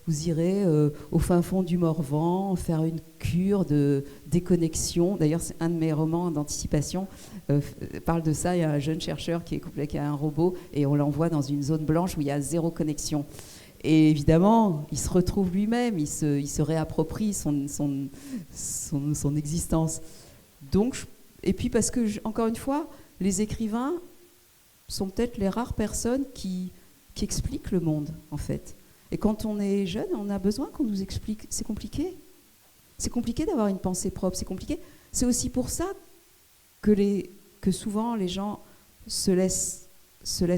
vous irez au fin fond du Morvan faire une cure de déconnexion. D'ailleurs, c'est un de mes romans d'anticipation. Parle de ça. Il y a un jeune chercheur qui a un robot et on l'envoie dans une zone blanche où il y a 0 connexion. Et évidemment, il se retrouve lui-même, il se réapproprie son existence. Donc, et puis parce que, encore une fois, les écrivains sont peut-être les rares personnes qui expliquent le monde, en fait. Et quand on est jeune, on a besoin qu'on nous explique. C'est compliqué. C'est compliqué d'avoir une pensée propre, c'est compliqué. C'est aussi pour ça que souvent les gens se laissent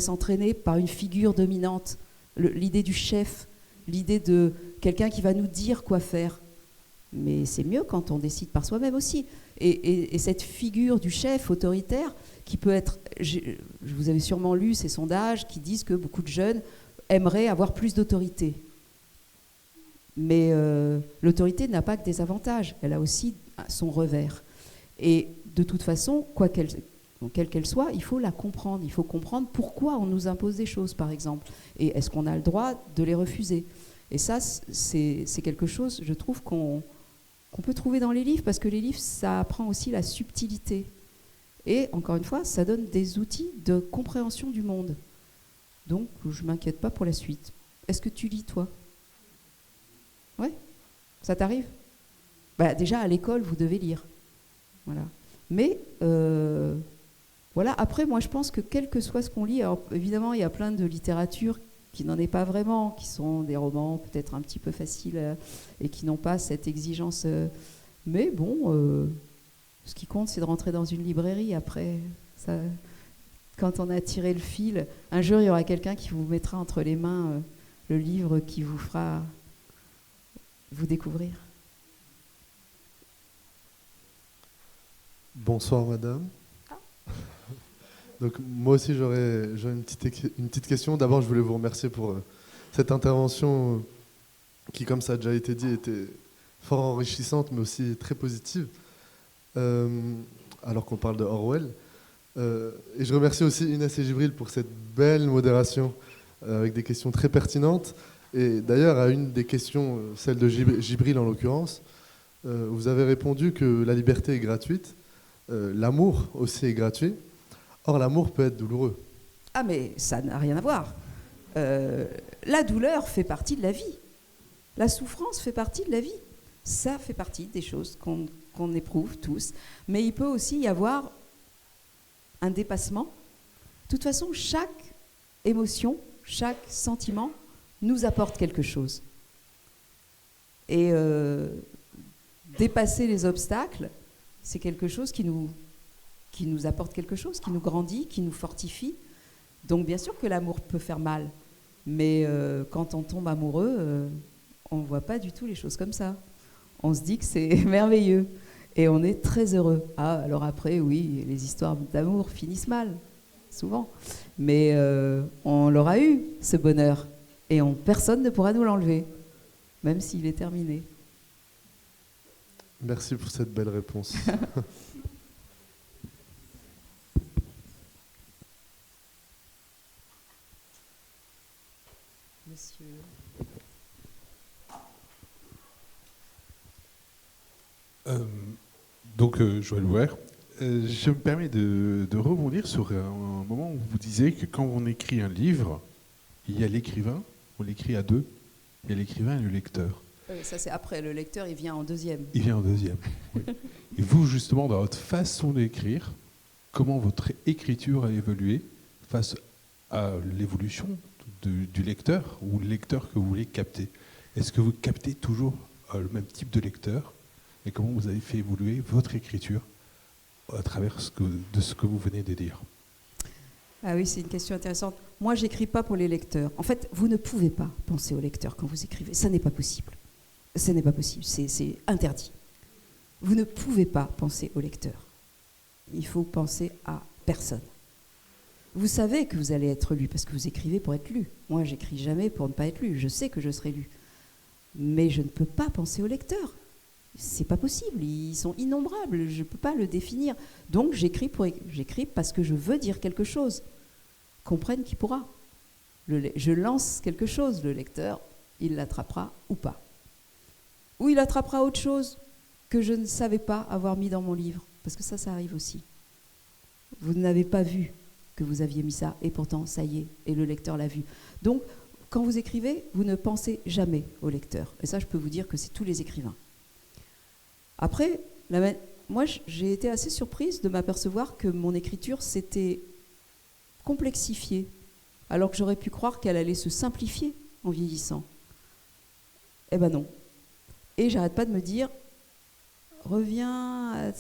entraîner par une figure dominante. L'idée du chef, l'idée de quelqu'un qui va nous dire quoi faire. Mais c'est mieux quand on décide par soi-même aussi. Et cette figure du chef autoritaire qui peut être... Vous avez sûrement lu ces sondages qui disent que beaucoup de jeunes aimeraient avoir plus d'autorité. Mais l'autorité n'a pas que des avantages, elle a aussi son revers. Et de toute façon, quelle qu'elle soit, il faut la comprendre. Il faut comprendre pourquoi on nous impose des choses, par exemple. Et est-ce qu'on a le droit de les refuser ? Et ça, c'est quelque chose, je trouve, qu'on peut trouver dans les livres, parce que les livres, ça apprend aussi la subtilité. Et, encore une fois, ça donne des outils de compréhension du monde. Donc, je ne m'inquiète pas pour la suite. Est-ce que tu lis, toi ? Ouais ? Ça t'arrive ? Déjà, à l'école, vous devez lire. Voilà. Mais... Voilà. Après, moi, je pense que quel que soit ce qu'on lit, alors évidemment, il y a plein de littérature qui n'en est pas vraiment, qui sont des romans peut-être un petit peu faciles et qui n'ont pas cette exigence. Mais bon, ce qui compte, c'est de rentrer dans une librairie. Après, ça, quand on a tiré le fil, un jour, il y aura quelqu'un qui vous mettra entre les mains le livre qui vous fera vous découvrir. Bonsoir, madame. Donc, moi aussi, j'aurais une petite question. D'abord, je voulais vous remercier pour cette intervention qui, comme ça a déjà été dit, était fort enrichissante, mais aussi très positive, alors qu'on parle de Orwell. Et je remercie aussi Inès et Djibril pour cette belle modération avec des questions très pertinentes. Et d'ailleurs, à une des questions, celle de Gibril en l'occurrence, vous avez répondu que la liberté est gratuite, l'amour aussi est gratuit. Or, l'amour peut être douloureux. Ah, mais ça n'a rien à voir. La douleur fait partie de la vie. La souffrance fait partie de la vie. Ça fait partie des choses qu'on éprouve tous. Mais il peut aussi y avoir un dépassement. De toute façon, chaque émotion, chaque sentiment nous apporte quelque chose. Et dépasser les obstacles, c'est quelque chose qui nous apporte quelque chose, qui nous grandit, qui nous fortifie. Donc bien sûr que l'amour peut faire mal, mais quand on tombe amoureux, on ne voit pas du tout les choses comme ça. On se dit que c'est merveilleux et on est très heureux. Ah, alors après, oui, les histoires d'amour finissent mal, souvent. Mais on l'aura eu, ce bonheur, et personne ne pourra nous l'enlever, même s'il est terminé. Merci pour cette belle réponse. Monsieur. Joël Bouer, je me permets de rebondir sur un moment où vous disiez que quand on écrit un livre, il y a l'écrivain, on l'écrit à deux, il y a l'écrivain et le lecteur. Ça c'est après, le lecteur il vient en deuxième. Il vient en deuxième, oui. Et vous, justement, dans votre façon d'écrire, comment votre écriture a évolué face à l'évolution du lecteur ou le lecteur que vous voulez capter? Est-ce que vous captez toujours le même type de lecteur? Et comment vous avez fait évoluer votre écriture à travers de ce que vous venez de dire? Ah oui, c'est une question intéressante. Moi, j'écris pas pour les lecteurs. En fait, vous ne pouvez pas penser aux lecteurs quand vous écrivez. Ça n'est pas possible. Ce n'est pas possible. C'est interdit. Vous ne pouvez pas penser aux lecteurs. Il faut penser à personne. Vous savez que vous allez être lu parce que vous écrivez pour être lu. Moi, j'écris jamais pour ne pas être lu. Je sais que je serai lu. Mais je ne peux pas penser aux lecteurs. C'est pas possible. Ils sont innombrables. Je ne peux pas le définir. Donc, j'écris parce que je veux dire quelque chose. Comprenne qui pourra. Je lance quelque chose. Le lecteur, il l'attrapera ou pas. Ou il attrapera autre chose que je ne savais pas avoir mis dans mon livre. Parce que ça arrive aussi. Vous n'avez pas vu que vous aviez mis ça, et pourtant, ça y est, et le lecteur l'a vu. Donc, quand vous écrivez, vous ne pensez jamais au lecteur. Et ça, je peux vous dire que c'est tous les écrivains. Après, moi, j'ai été assez surprise de m'apercevoir que mon écriture s'était complexifiée, alors que j'aurais pu croire qu'elle allait se simplifier en vieillissant. Eh ben non. Et j'arrête pas de me dire, reviens à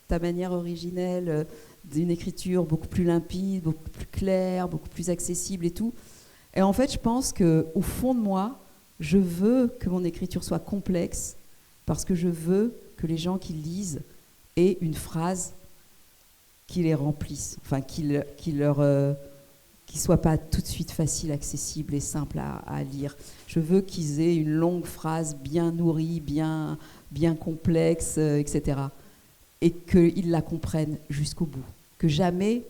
ta manière originelle d'une écriture beaucoup plus limpide, beaucoup plus claire, beaucoup plus accessible et tout. Et en fait, je pense qu'au fond de moi, je veux que mon écriture soit complexe parce que je veux que les gens qui lisent aient une phrase qui les remplisse, enfin qui soit pas tout de suite facile, accessible et simple à lire. Je veux qu'ils aient une longue phrase bien nourrie, bien complexe, etc. Et qu'ils la comprennent jusqu'au bout. Que jamais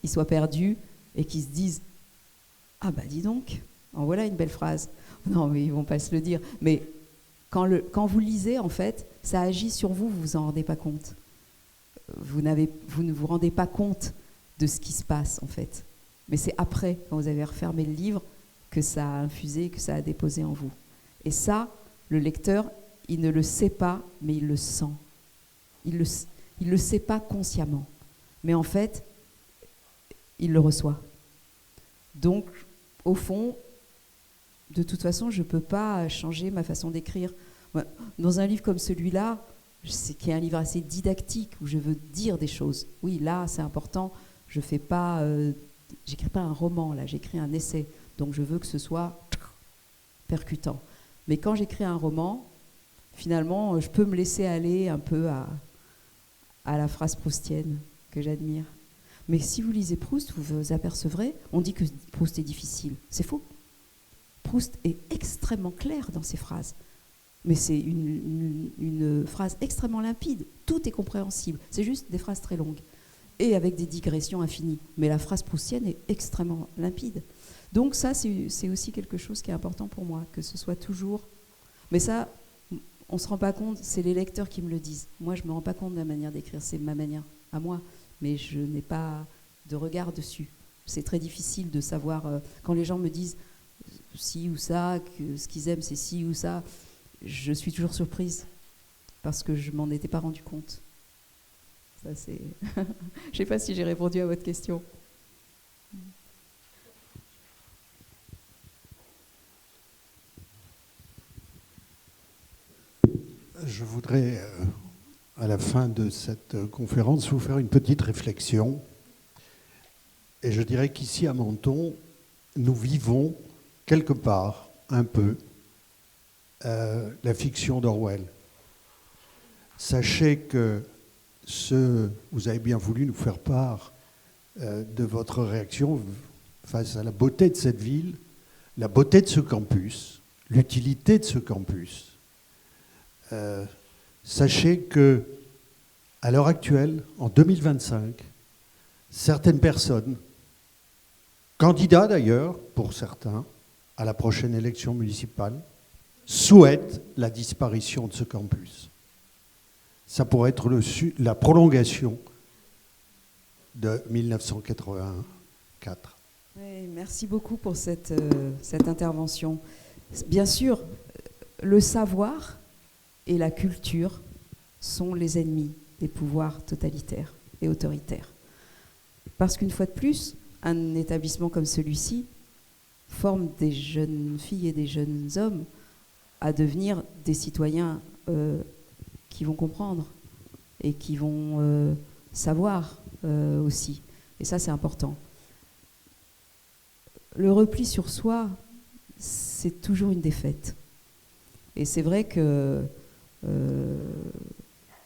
ils soient perdus et qu'ils se disent « Ah bah dis donc, en voilà une belle phrase ». Non, mais ils ne vont pas se le dire. Mais quand vous lisez, en fait, ça agit sur vous, vous ne vous en rendez pas compte. Vous ne vous rendez pas compte de ce qui se passe, en fait. Mais c'est après, quand vous avez refermé le livre, que ça a infusé, que ça a déposé en vous. Et ça, le lecteur, il ne le sait pas, mais il le sent. Il le sait pas consciemment. Mais en fait, il le reçoit. Donc, au fond, de toute façon, je ne peux pas changer ma façon d'écrire. Dans un livre comme celui-là, qui est un livre assez didactique, où je veux dire des choses. Oui, là, c'est important. Je fais pas... j'écris pas un roman, là, j'écris un essai. Donc, je veux que ce soit percutant. Mais quand j'écris un roman, finalement, je peux me laisser aller un peu à la phrase proustienne que j'admire. Mais si vous lisez Proust, vous vous apercevrez, on dit que Proust est difficile. C'est faux. Proust est extrêmement clair dans ses phrases. Mais c'est une phrase extrêmement limpide. Tout est compréhensible. C'est juste des phrases très longues. Et avec des digressions infinies. Mais la phrase proustienne est extrêmement limpide. Donc ça, c'est aussi quelque chose qui est important pour moi, que ce soit toujours... Mais ça, on ne se rend pas compte, c'est les lecteurs qui me le disent. Moi, je ne me rends pas compte de la manière d'écrire, c'est ma manière à moi, mais je n'ai pas de regard dessus. C'est très difficile de savoir, quand les gens me disent ci ou ça, que ce qu'ils aiment c'est ci ou ça, je suis toujours surprise, parce que je ne m'en étais pas rendu compte. Ça, c'est... Je ne sais pas si j'ai répondu à votre question. Je voudrais, à la fin de cette conférence, vous faire une petite réflexion. Et je dirais qu'ici, à Menton, nous vivons quelque part, un peu, la fiction d'Orwell. Sachez que vous avez bien voulu nous faire part de votre réaction face à la beauté de cette ville, la beauté de ce campus, l'utilité de ce campus. Sachez que, à l'heure actuelle, en 2025, certaines personnes, candidats d'ailleurs, pour certains, à la prochaine élection municipale, souhaitent la disparition de ce campus. Ça pourrait être la prolongation de 1984. Oui, merci beaucoup pour cette intervention. Bien sûr, le savoir et la culture sont les ennemis des pouvoirs totalitaires et autoritaires. Parce qu'une fois de plus, un établissement comme celui-ci forme des jeunes filles et des jeunes hommes à devenir des citoyens qui vont comprendre et qui vont savoir aussi. Et ça, c'est important. Le repli sur soi, c'est toujours une défaite. Et c'est vrai que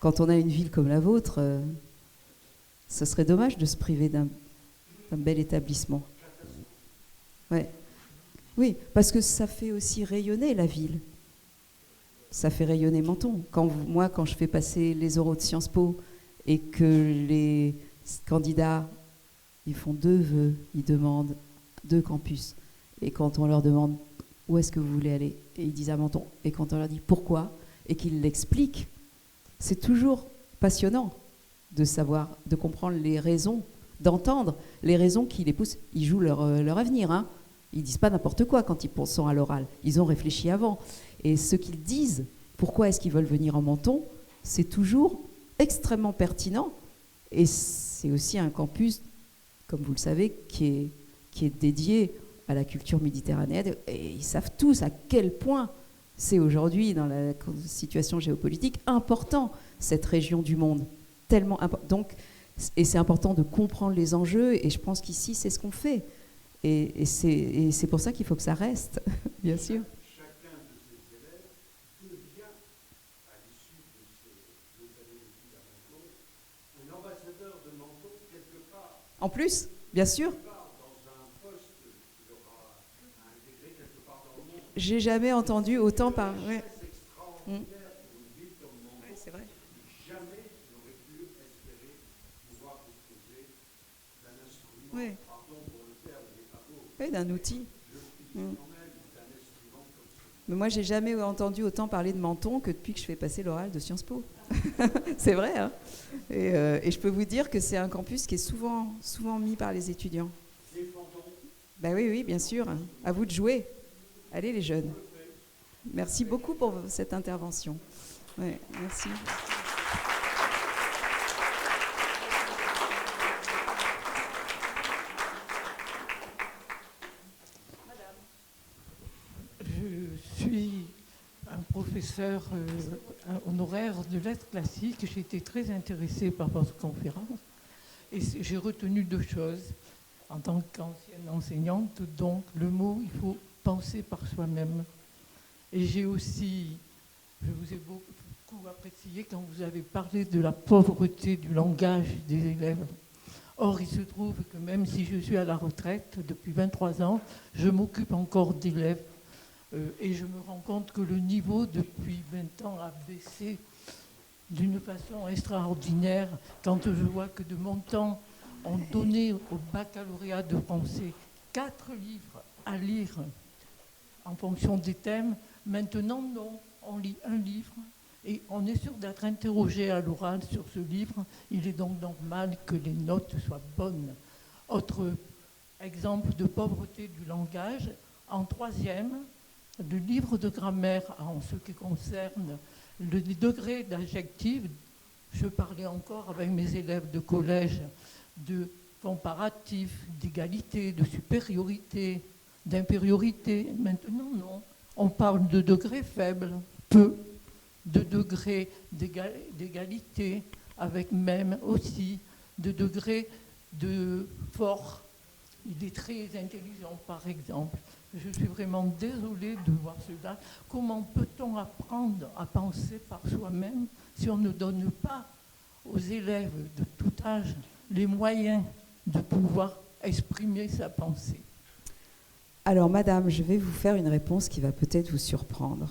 quand on a une ville comme la vôtre, ce serait dommage de se priver d'un bel établissement. Ouais. Oui, parce que ça fait aussi rayonner la ville. Ça fait rayonner Menton. Moi, quand je fais passer les oraux de Sciences Po et que les candidats, ils font 2 vœux, ils demandent 2 campus. Et quand on leur demande où est-ce que vous voulez aller, et ils disent à Menton, et quand on leur dit pourquoi, et qu'ils l'expliquent, c'est toujours passionnant de savoir, de comprendre les raisons, d'entendre les raisons qui les poussent. Ils jouent leur avenir, hein. Ils disent pas n'importe quoi quand ils sont à l'oral. Ils ont réfléchi avant. Et ce qu'ils disent, pourquoi est-ce qu'ils veulent venir en Menton, c'est toujours extrêmement pertinent. Et c'est aussi un campus, comme vous le savez, qui est dédié à la culture méditerranéenne. Et ils savent tous à quel point c'est aujourd'hui, dans la situation géopolitique, important, cette région du monde. Tellement important. Donc, et c'est important de comprendre les enjeux. Et je pense qu'ici, c'est ce qu'on fait. Et c'est pour ça qu'il faut que ça reste, bien sûr. Chacun de ces élèves devient, à l'issue de ces 2 années d'études à Menton, un ambassadeur de Menton quelque part. En plus, bien sûr. Dans un poste qu'il aura intégré quelque part dans le monde. J'ai jamais entendu autant par... Ouais. C'est extraordinaire pour une ville comme Menton. Ouais, c'est vrai. Jamais n'aurait pu espérer pouvoir disposer d'un instrument. Ouais. Pardon pour le terme, il n'est pas beau. Oui, d'un outil. D'un instrument comme Mais moi, j'ai jamais entendu autant parler de Menton que depuis que je fais passer l'oral de Sciences Po. C'est vrai, hein. Et je peux vous dire que c'est un campus qui est souvent mis par les étudiants. Ben oui, bien sûr. À vous de jouer. Allez, les jeunes. Merci beaucoup pour cette intervention. Ouais, merci. Je suis un professeur honoraire de lettres classiques. J'ai été très intéressée par votre conférence et j'ai retenu 2 choses. En tant qu'ancienne enseignante, donc le mot, il faut penser par soi-même. Et j'ai aussi, je vous ai beaucoup apprécié quand vous avez parlé de la pauvreté du langage des élèves. Or, il se trouve que même si je suis à la retraite depuis 23 ans, je m'occupe encore d'élèves. Et je me rends compte que le niveau, depuis 20 ans, a baissé d'une façon extraordinaire. Quand je vois que de mon temps, on donnait au baccalauréat de français 4 livres à lire en fonction des thèmes. Maintenant, non, on lit un livre et on est sûr d'être interrogé à l'oral sur ce livre. Il est donc normal que les notes soient bonnes. Autre exemple de pauvreté du langage, en troisième, le livre de grammaire en ce qui concerne le degré d'adjectif. Je parlais encore avec mes élèves de collège de comparatif, d'égalité, de supériorité, d'infériorité. Maintenant, non. On parle de degrés faibles, peu, de degrés d'égalité, avec même aussi de degrés de fort. Il est très intelligent, par exemple. Je suis vraiment désolée de voir cela. Comment peut-on apprendre à penser par soi-même si on ne donne pas aux élèves de tout âge les moyens de pouvoir exprimer sa pensée? Alors, madame, je vais vous faire une réponse qui va peut-être vous surprendre.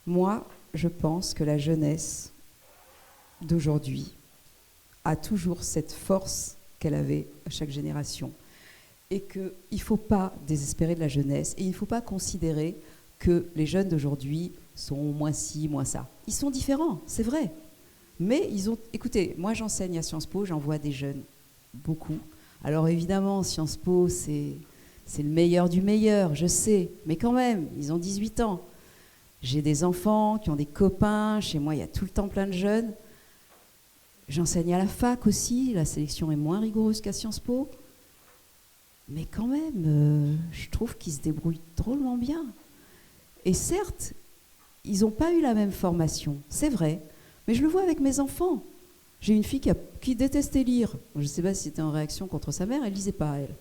Moi, je pense que la jeunesse d'aujourd'hui a toujours cette force qu'elle avait à chaque génération. Et qu'il ne faut pas désespérer de la jeunesse. Et il ne faut pas considérer que les jeunes d'aujourd'hui sont moins ci, moins ça. Ils sont différents, c'est vrai. Mais ils ont... Écoutez, moi j'enseigne à Sciences Po, j'en vois des jeunes, beaucoup. Alors évidemment, Sciences Po, c'est le meilleur du meilleur, je sais. Mais quand même, ils ont 18 ans. J'ai des enfants qui ont des copains. Chez moi, il y a tout le temps plein de jeunes. J'enseigne à la fac aussi. La sélection est moins rigoureuse qu'à Sciences Po. Mais quand même, je trouve qu'ils se débrouillent drôlement bien. Et certes, ils n'ont pas eu la même formation, c'est vrai. Mais je le vois avec mes enfants. J'ai une fille qui détestait lire. Je ne sais pas si c'était en réaction contre sa mère, elle ne lisait pas, elle.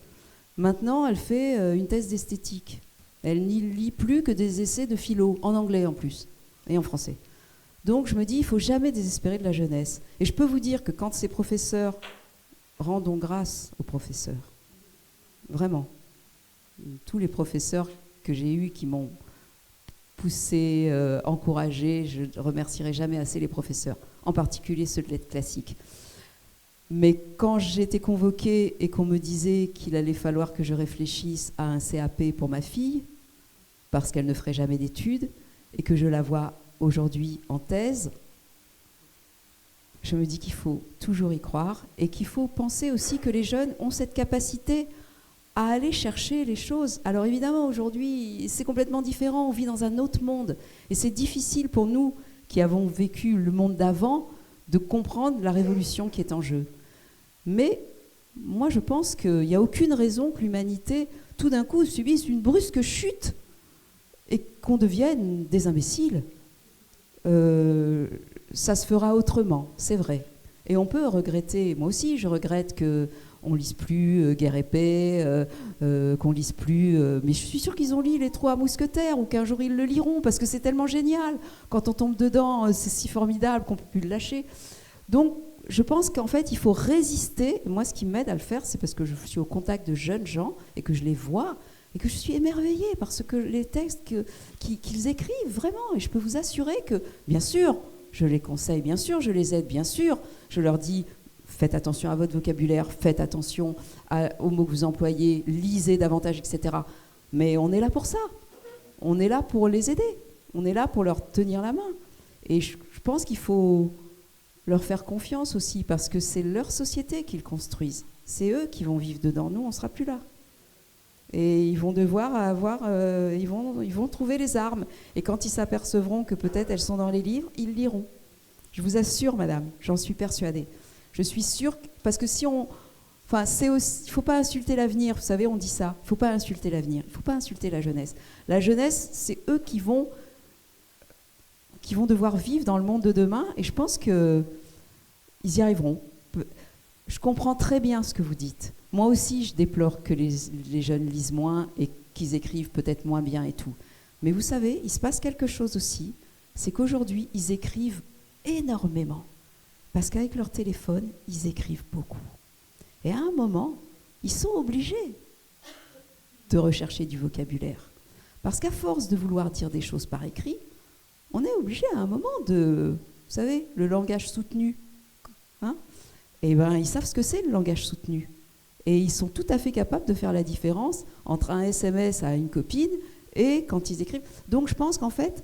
Maintenant, elle fait une thèse d'esthétique. Elle n'y lit plus que des essais de philo, en anglais en plus, et en français. Donc je me dis, il ne faut jamais désespérer de la jeunesse. Et je peux vous dire que quand ces professeurs, rendons grâce aux professeurs, vraiment, tous les professeurs que j'ai eus qui m'ont poussé, encouragé, je ne remercierai jamais assez les professeurs, en particulier ceux de lettres classiques. Mais quand j'ai été convoquée et qu'on me disait qu'il allait falloir que je réfléchisse à un CAP pour ma fille, parce qu'elle ne ferait jamais d'études, et que je la vois aujourd'hui en thèse, je me dis qu'il faut toujours y croire et qu'il faut penser aussi que les jeunes ont cette capacité à aller chercher les choses. Alors évidemment, aujourd'hui, c'est complètement différent, on vit dans un autre monde, et c'est difficile pour nous qui avons vécu le monde d'avant de comprendre la révolution qui est en jeu. Mais moi, je pense qu'il n'y a aucune raison que l'humanité, tout d'un coup, subisse une brusque chute et qu'on devienne des imbéciles. Ça se fera autrement, c'est vrai. Et on peut regretter, moi aussi, je regrette qu'on ne lise plus Guerre et Paix, qu'on ne lise plus... mais je suis sûre qu'ils ont lu Les Trois Mousquetaires, ou qu'un jour ils le liront, parce que c'est tellement génial. Quand on tombe dedans, c'est si formidable qu'on ne peut plus le lâcher. Donc, je pense qu'en fait, il faut résister. Moi, ce qui m'aide à le faire, c'est parce que je suis au contact de jeunes gens et que je les vois et que je suis émerveillée par ce que les textes qu'ils écrivent, vraiment. Et je peux vous assurer que, bien sûr, je les conseille, bien sûr, je les aide, bien sûr. Je leur dis, faites attention à votre vocabulaire, faites attention aux mots que vous employez, lisez davantage, etc. Mais on est là pour ça. On est là pour les aider. On est là pour leur tenir la main. Et je pense qu'il faut leur faire confiance aussi, parce que c'est leur société qu'ils construisent. C'est eux qui vont vivre dedans. Nous, on ne sera plus là. Et ils vont devoir avoir... ils vont trouver les armes. Et quand ils s'apercevront que peut-être elles sont dans les livres, ils liront. Je vous assure, madame, j'en suis persuadée. Je suis sûre... Parce que si on... Enfin, il ne faut pas insulter l'avenir. Vous savez, on dit ça. Il ne faut pas insulter l'avenir. Il ne faut pas insulter la jeunesse. La jeunesse, c'est eux qui vont devoir vivre dans le monde de demain, et je pense qu'ils y arriveront. Je comprends très bien ce que vous dites. Moi aussi, je déplore que les jeunes lisent moins et qu'ils écrivent peut-être moins bien et tout. Mais vous savez, il se passe quelque chose aussi, c'est qu'aujourd'hui, ils écrivent énormément. Parce qu'avec leur téléphone, ils écrivent beaucoup. Et à un moment, ils sont obligés de rechercher du vocabulaire. Parce qu'à force de vouloir dire des choses par écrit, on est obligé à un moment de, vous savez, le langage soutenu. Hein ? Et bien, ils savent ce que c'est, le langage soutenu. Et ils sont tout à fait capables de faire la différence entre un SMS à une copine et quand ils écrivent. Donc je pense qu'en fait,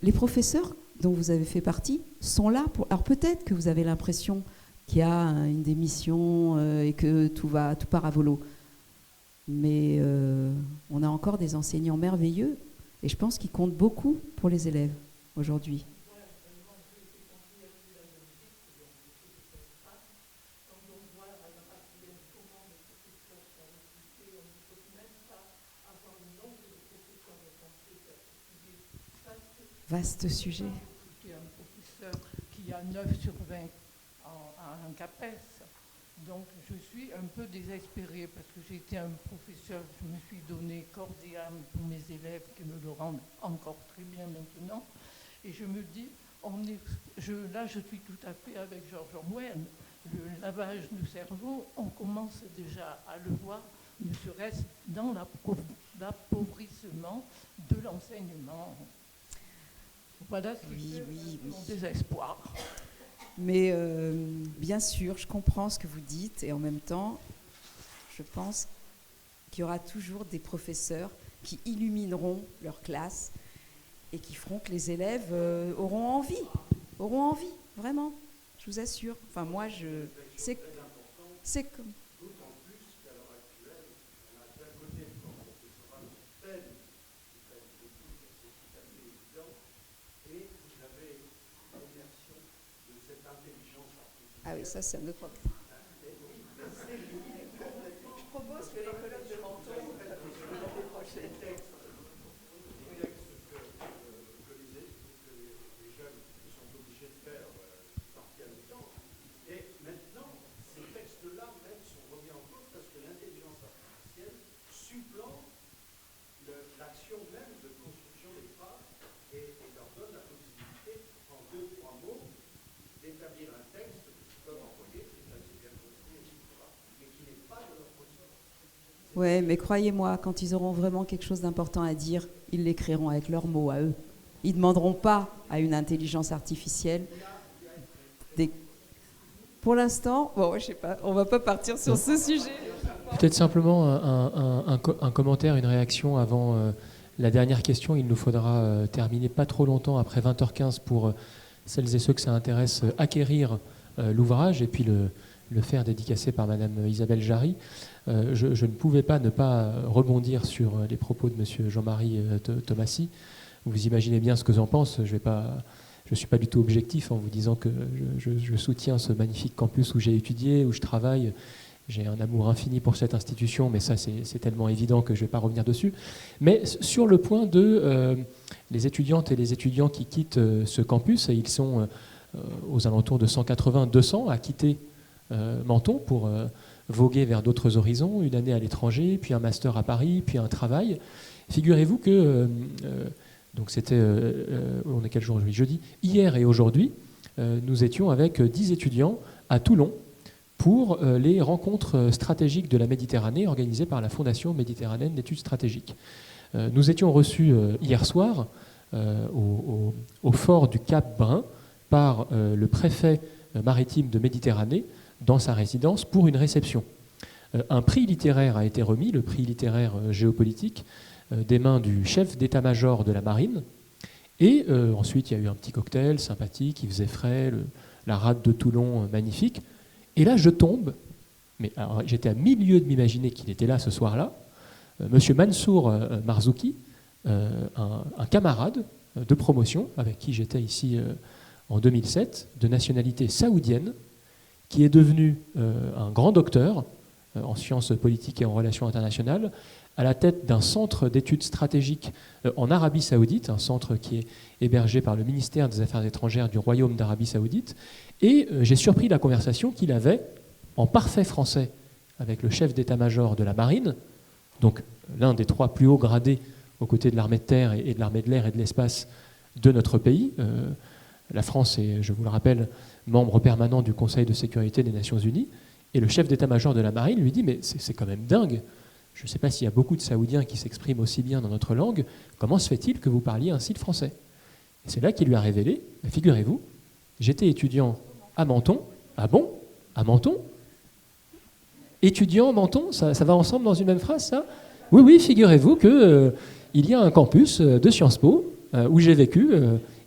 les professeurs dont vous avez fait partie sont là pour... Alors peut-être que vous avez l'impression qu'il y a une démission et que tout part à volo. Mais on a encore des enseignants merveilleux et je pense qu'ils comptent beaucoup pour les élèves aujourd'hui. Vaste sujet. Un professeur qui a 9 sur 20 à un CAPES. Donc je suis un peu désespérée parce que j'ai été un professeur, je me suis donné corps et âme pour mes élèves qui me le rendent encore très bien maintenant. Et je me dis, là je suis tout à fait avec George Orwell. Le lavage du cerveau, on commence déjà à le voir, ne serait-ce dans l'appauvrissement de l'enseignement. Voilà ce qui fait mon désespoir. Mais bien sûr, je comprends ce que vous dites et en même temps, je pense qu'il y aura toujours des professeurs qui illumineront leur classe et qui feront que les élèves auront envie, vraiment, je vous assure. Enfin, moi, c'est comme... Ah oui, ça c'est un autre problème. Je propose que les colloques de Menton l'année prochaine. Et maintenant, ces textes-là même sont remis en cause parce que l'intelligence artificielle supplante l'action même de construction des phrases et leur donne la possibilité, en 2-3 mots, d'établir un texte qu'ils peuvent envoyer, qui est assez bien construit, etc., mais qui n'est pas de leur ressort. Ouais, mais croyez-moi, quand ils auront vraiment quelque chose d'important à dire, ils l'écriront avec leurs mots à eux. Ils ne demanderont pas à une intelligence artificielle Pour l'instant, bon, je sais pas, on va pas partir sur ce sujet. Peut-être simplement un commentaire, une réaction avant la dernière question. Il nous faudra terminer pas trop longtemps, après 20h15, pour celles et ceux que ça intéresse, acquérir l'ouvrage et puis le faire dédicacer par Madame Isabelle Jarry. Je ne pouvais pas ne pas rebondir sur les propos de Monsieur Jean-Marie Thomasy. Vous imaginez bien ce que j'en pense. Je ne suis pas du tout objectif en vous disant que je soutiens ce magnifique campus où j'ai étudié, où je travaille. J'ai un amour infini pour cette institution, mais ça, c'est tellement évident que je ne vais pas revenir dessus. Mais sur le point de les étudiantes et les étudiants qui quittent ce campus, et ils sont aux alentours de 180-200 à quitter Menton pour voguer vers d'autres horizons, une année à l'étranger, puis un master à Paris, puis un travail. Figurez-vous que... donc c'était, on est quel jour aujourd'hui ? Jeudi. Hier et aujourd'hui, nous étions avec 10 étudiants à Toulon pour les rencontres stratégiques de la Méditerranée organisées par la Fondation méditerranéenne d'études stratégiques. Nous étions reçus hier soir au fort du Cap Brun par le préfet maritime de Méditerranée dans sa résidence pour une réception. Un prix littéraire a été remis, le prix littéraire géopolitique, des mains du chef d'état-major de la marine. Et ensuite, il y a eu un petit cocktail sympathique, il faisait frais, la rade de Toulon magnifique. Et là, je tombe, mais j'étais à 1000 lieues de m'imaginer qu'il était là ce soir-là, Monsieur Mansour Marzouki, un camarade de promotion avec qui j'étais ici en 2007, de nationalité saoudienne, qui est devenu un grand docteur en sciences politiques et en relations internationales, à la tête d'un centre d'études stratégiques en Arabie Saoudite, un centre qui est hébergé par le ministère des Affaires étrangères du Royaume d'Arabie Saoudite. Et j'ai surpris la conversation qu'il avait en parfait français avec le chef d'état-major de la marine, donc l'un des 3 plus hauts gradés aux côtés de l'armée de terre et de l'armée de l'air et de l'espace de notre pays. La France est, je vous le rappelle, membre permanent du Conseil de sécurité des Nations Unies. Et le chef d'état-major de la marine lui dit « Mais c'est quand même dingue. Je ne sais pas s'il y a beaucoup de Saoudiens qui s'expriment aussi bien dans notre langue. Comment se fait-il que vous parliez ainsi le français ?» Et c'est là qu'il lui a révélé, figurez-vous, j'étais étudiant à Menton. Ah bon ? À Menton ? étudiant, Menton, ça va ensemble dans une même phrase, ça? Oui, oui, figurez-vous qu'il y a un campus de Sciences Po où j'ai vécu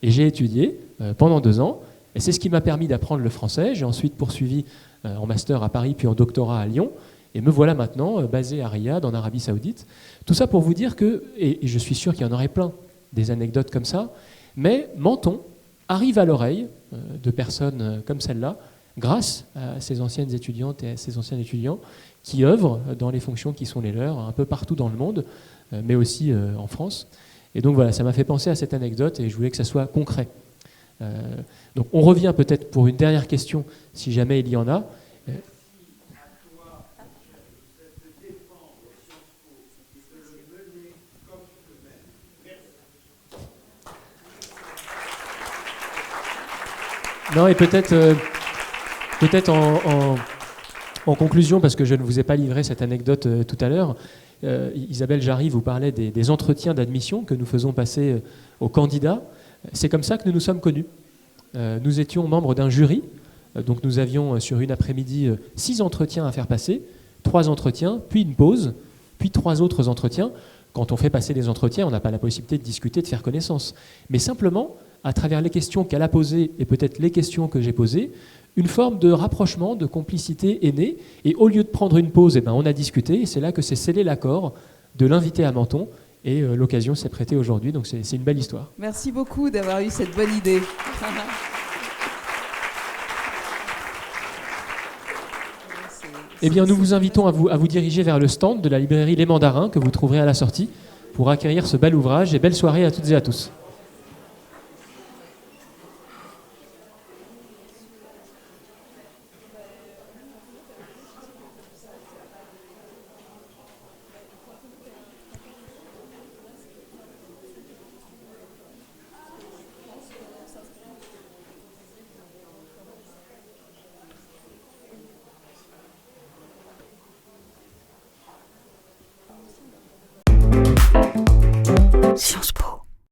et j'ai étudié pendant 2 ans. Et c'est ce qui m'a permis d'apprendre le français. J'ai ensuite poursuivi en master à Paris, puis en doctorat à Lyon. Et me voilà maintenant basé à Riyad, en Arabie Saoudite. Tout ça pour vous dire que, et je suis sûr qu'il y en aurait plein, des anecdotes comme ça, mais Menton arrive à l'oreille de personnes comme celle-là, grâce à ces anciennes étudiantes et à ces anciens étudiants qui œuvrent dans les fonctions qui sont les leurs, un peu partout dans le monde, mais aussi en France. Et donc voilà, ça m'a fait penser à cette anecdote et je voulais que ça soit concret. Donc on revient peut-être pour une dernière question, si jamais il y en a. Non, et peut-être en conclusion, parce que je ne vous ai pas livré cette anecdote tout à l'heure, Isabelle Jarry vous parlait des entretiens d'admission que nous faisons passer aux candidats. C'est comme ça que nous nous sommes connus. Nous étions membres d'un jury, donc nous avions sur une après-midi 6 entretiens à faire passer, 3 entretiens, puis une pause, puis 3 autres entretiens. Quand on fait passer des entretiens, on n'a pas la possibilité de discuter, de faire connaissance. Mais simplement, à travers les questions qu'elle a posées et peut-être les questions que j'ai posées, une forme de rapprochement, de complicité est née. Et au lieu de prendre une pause, on a discuté. Et c'est là que s'est scellé l'accord de l'inviter à Menton. Et l'occasion s'est prêtée aujourd'hui. Donc c'est une belle histoire. Merci beaucoup d'avoir eu cette bonne idée. Eh bien, nous vous invitons à vous diriger vers le stand de la librairie Les Mandarins que vous trouverez à la sortie pour acquérir ce bel ouvrage. Et belle soirée à toutes et à tous. Sciences Po.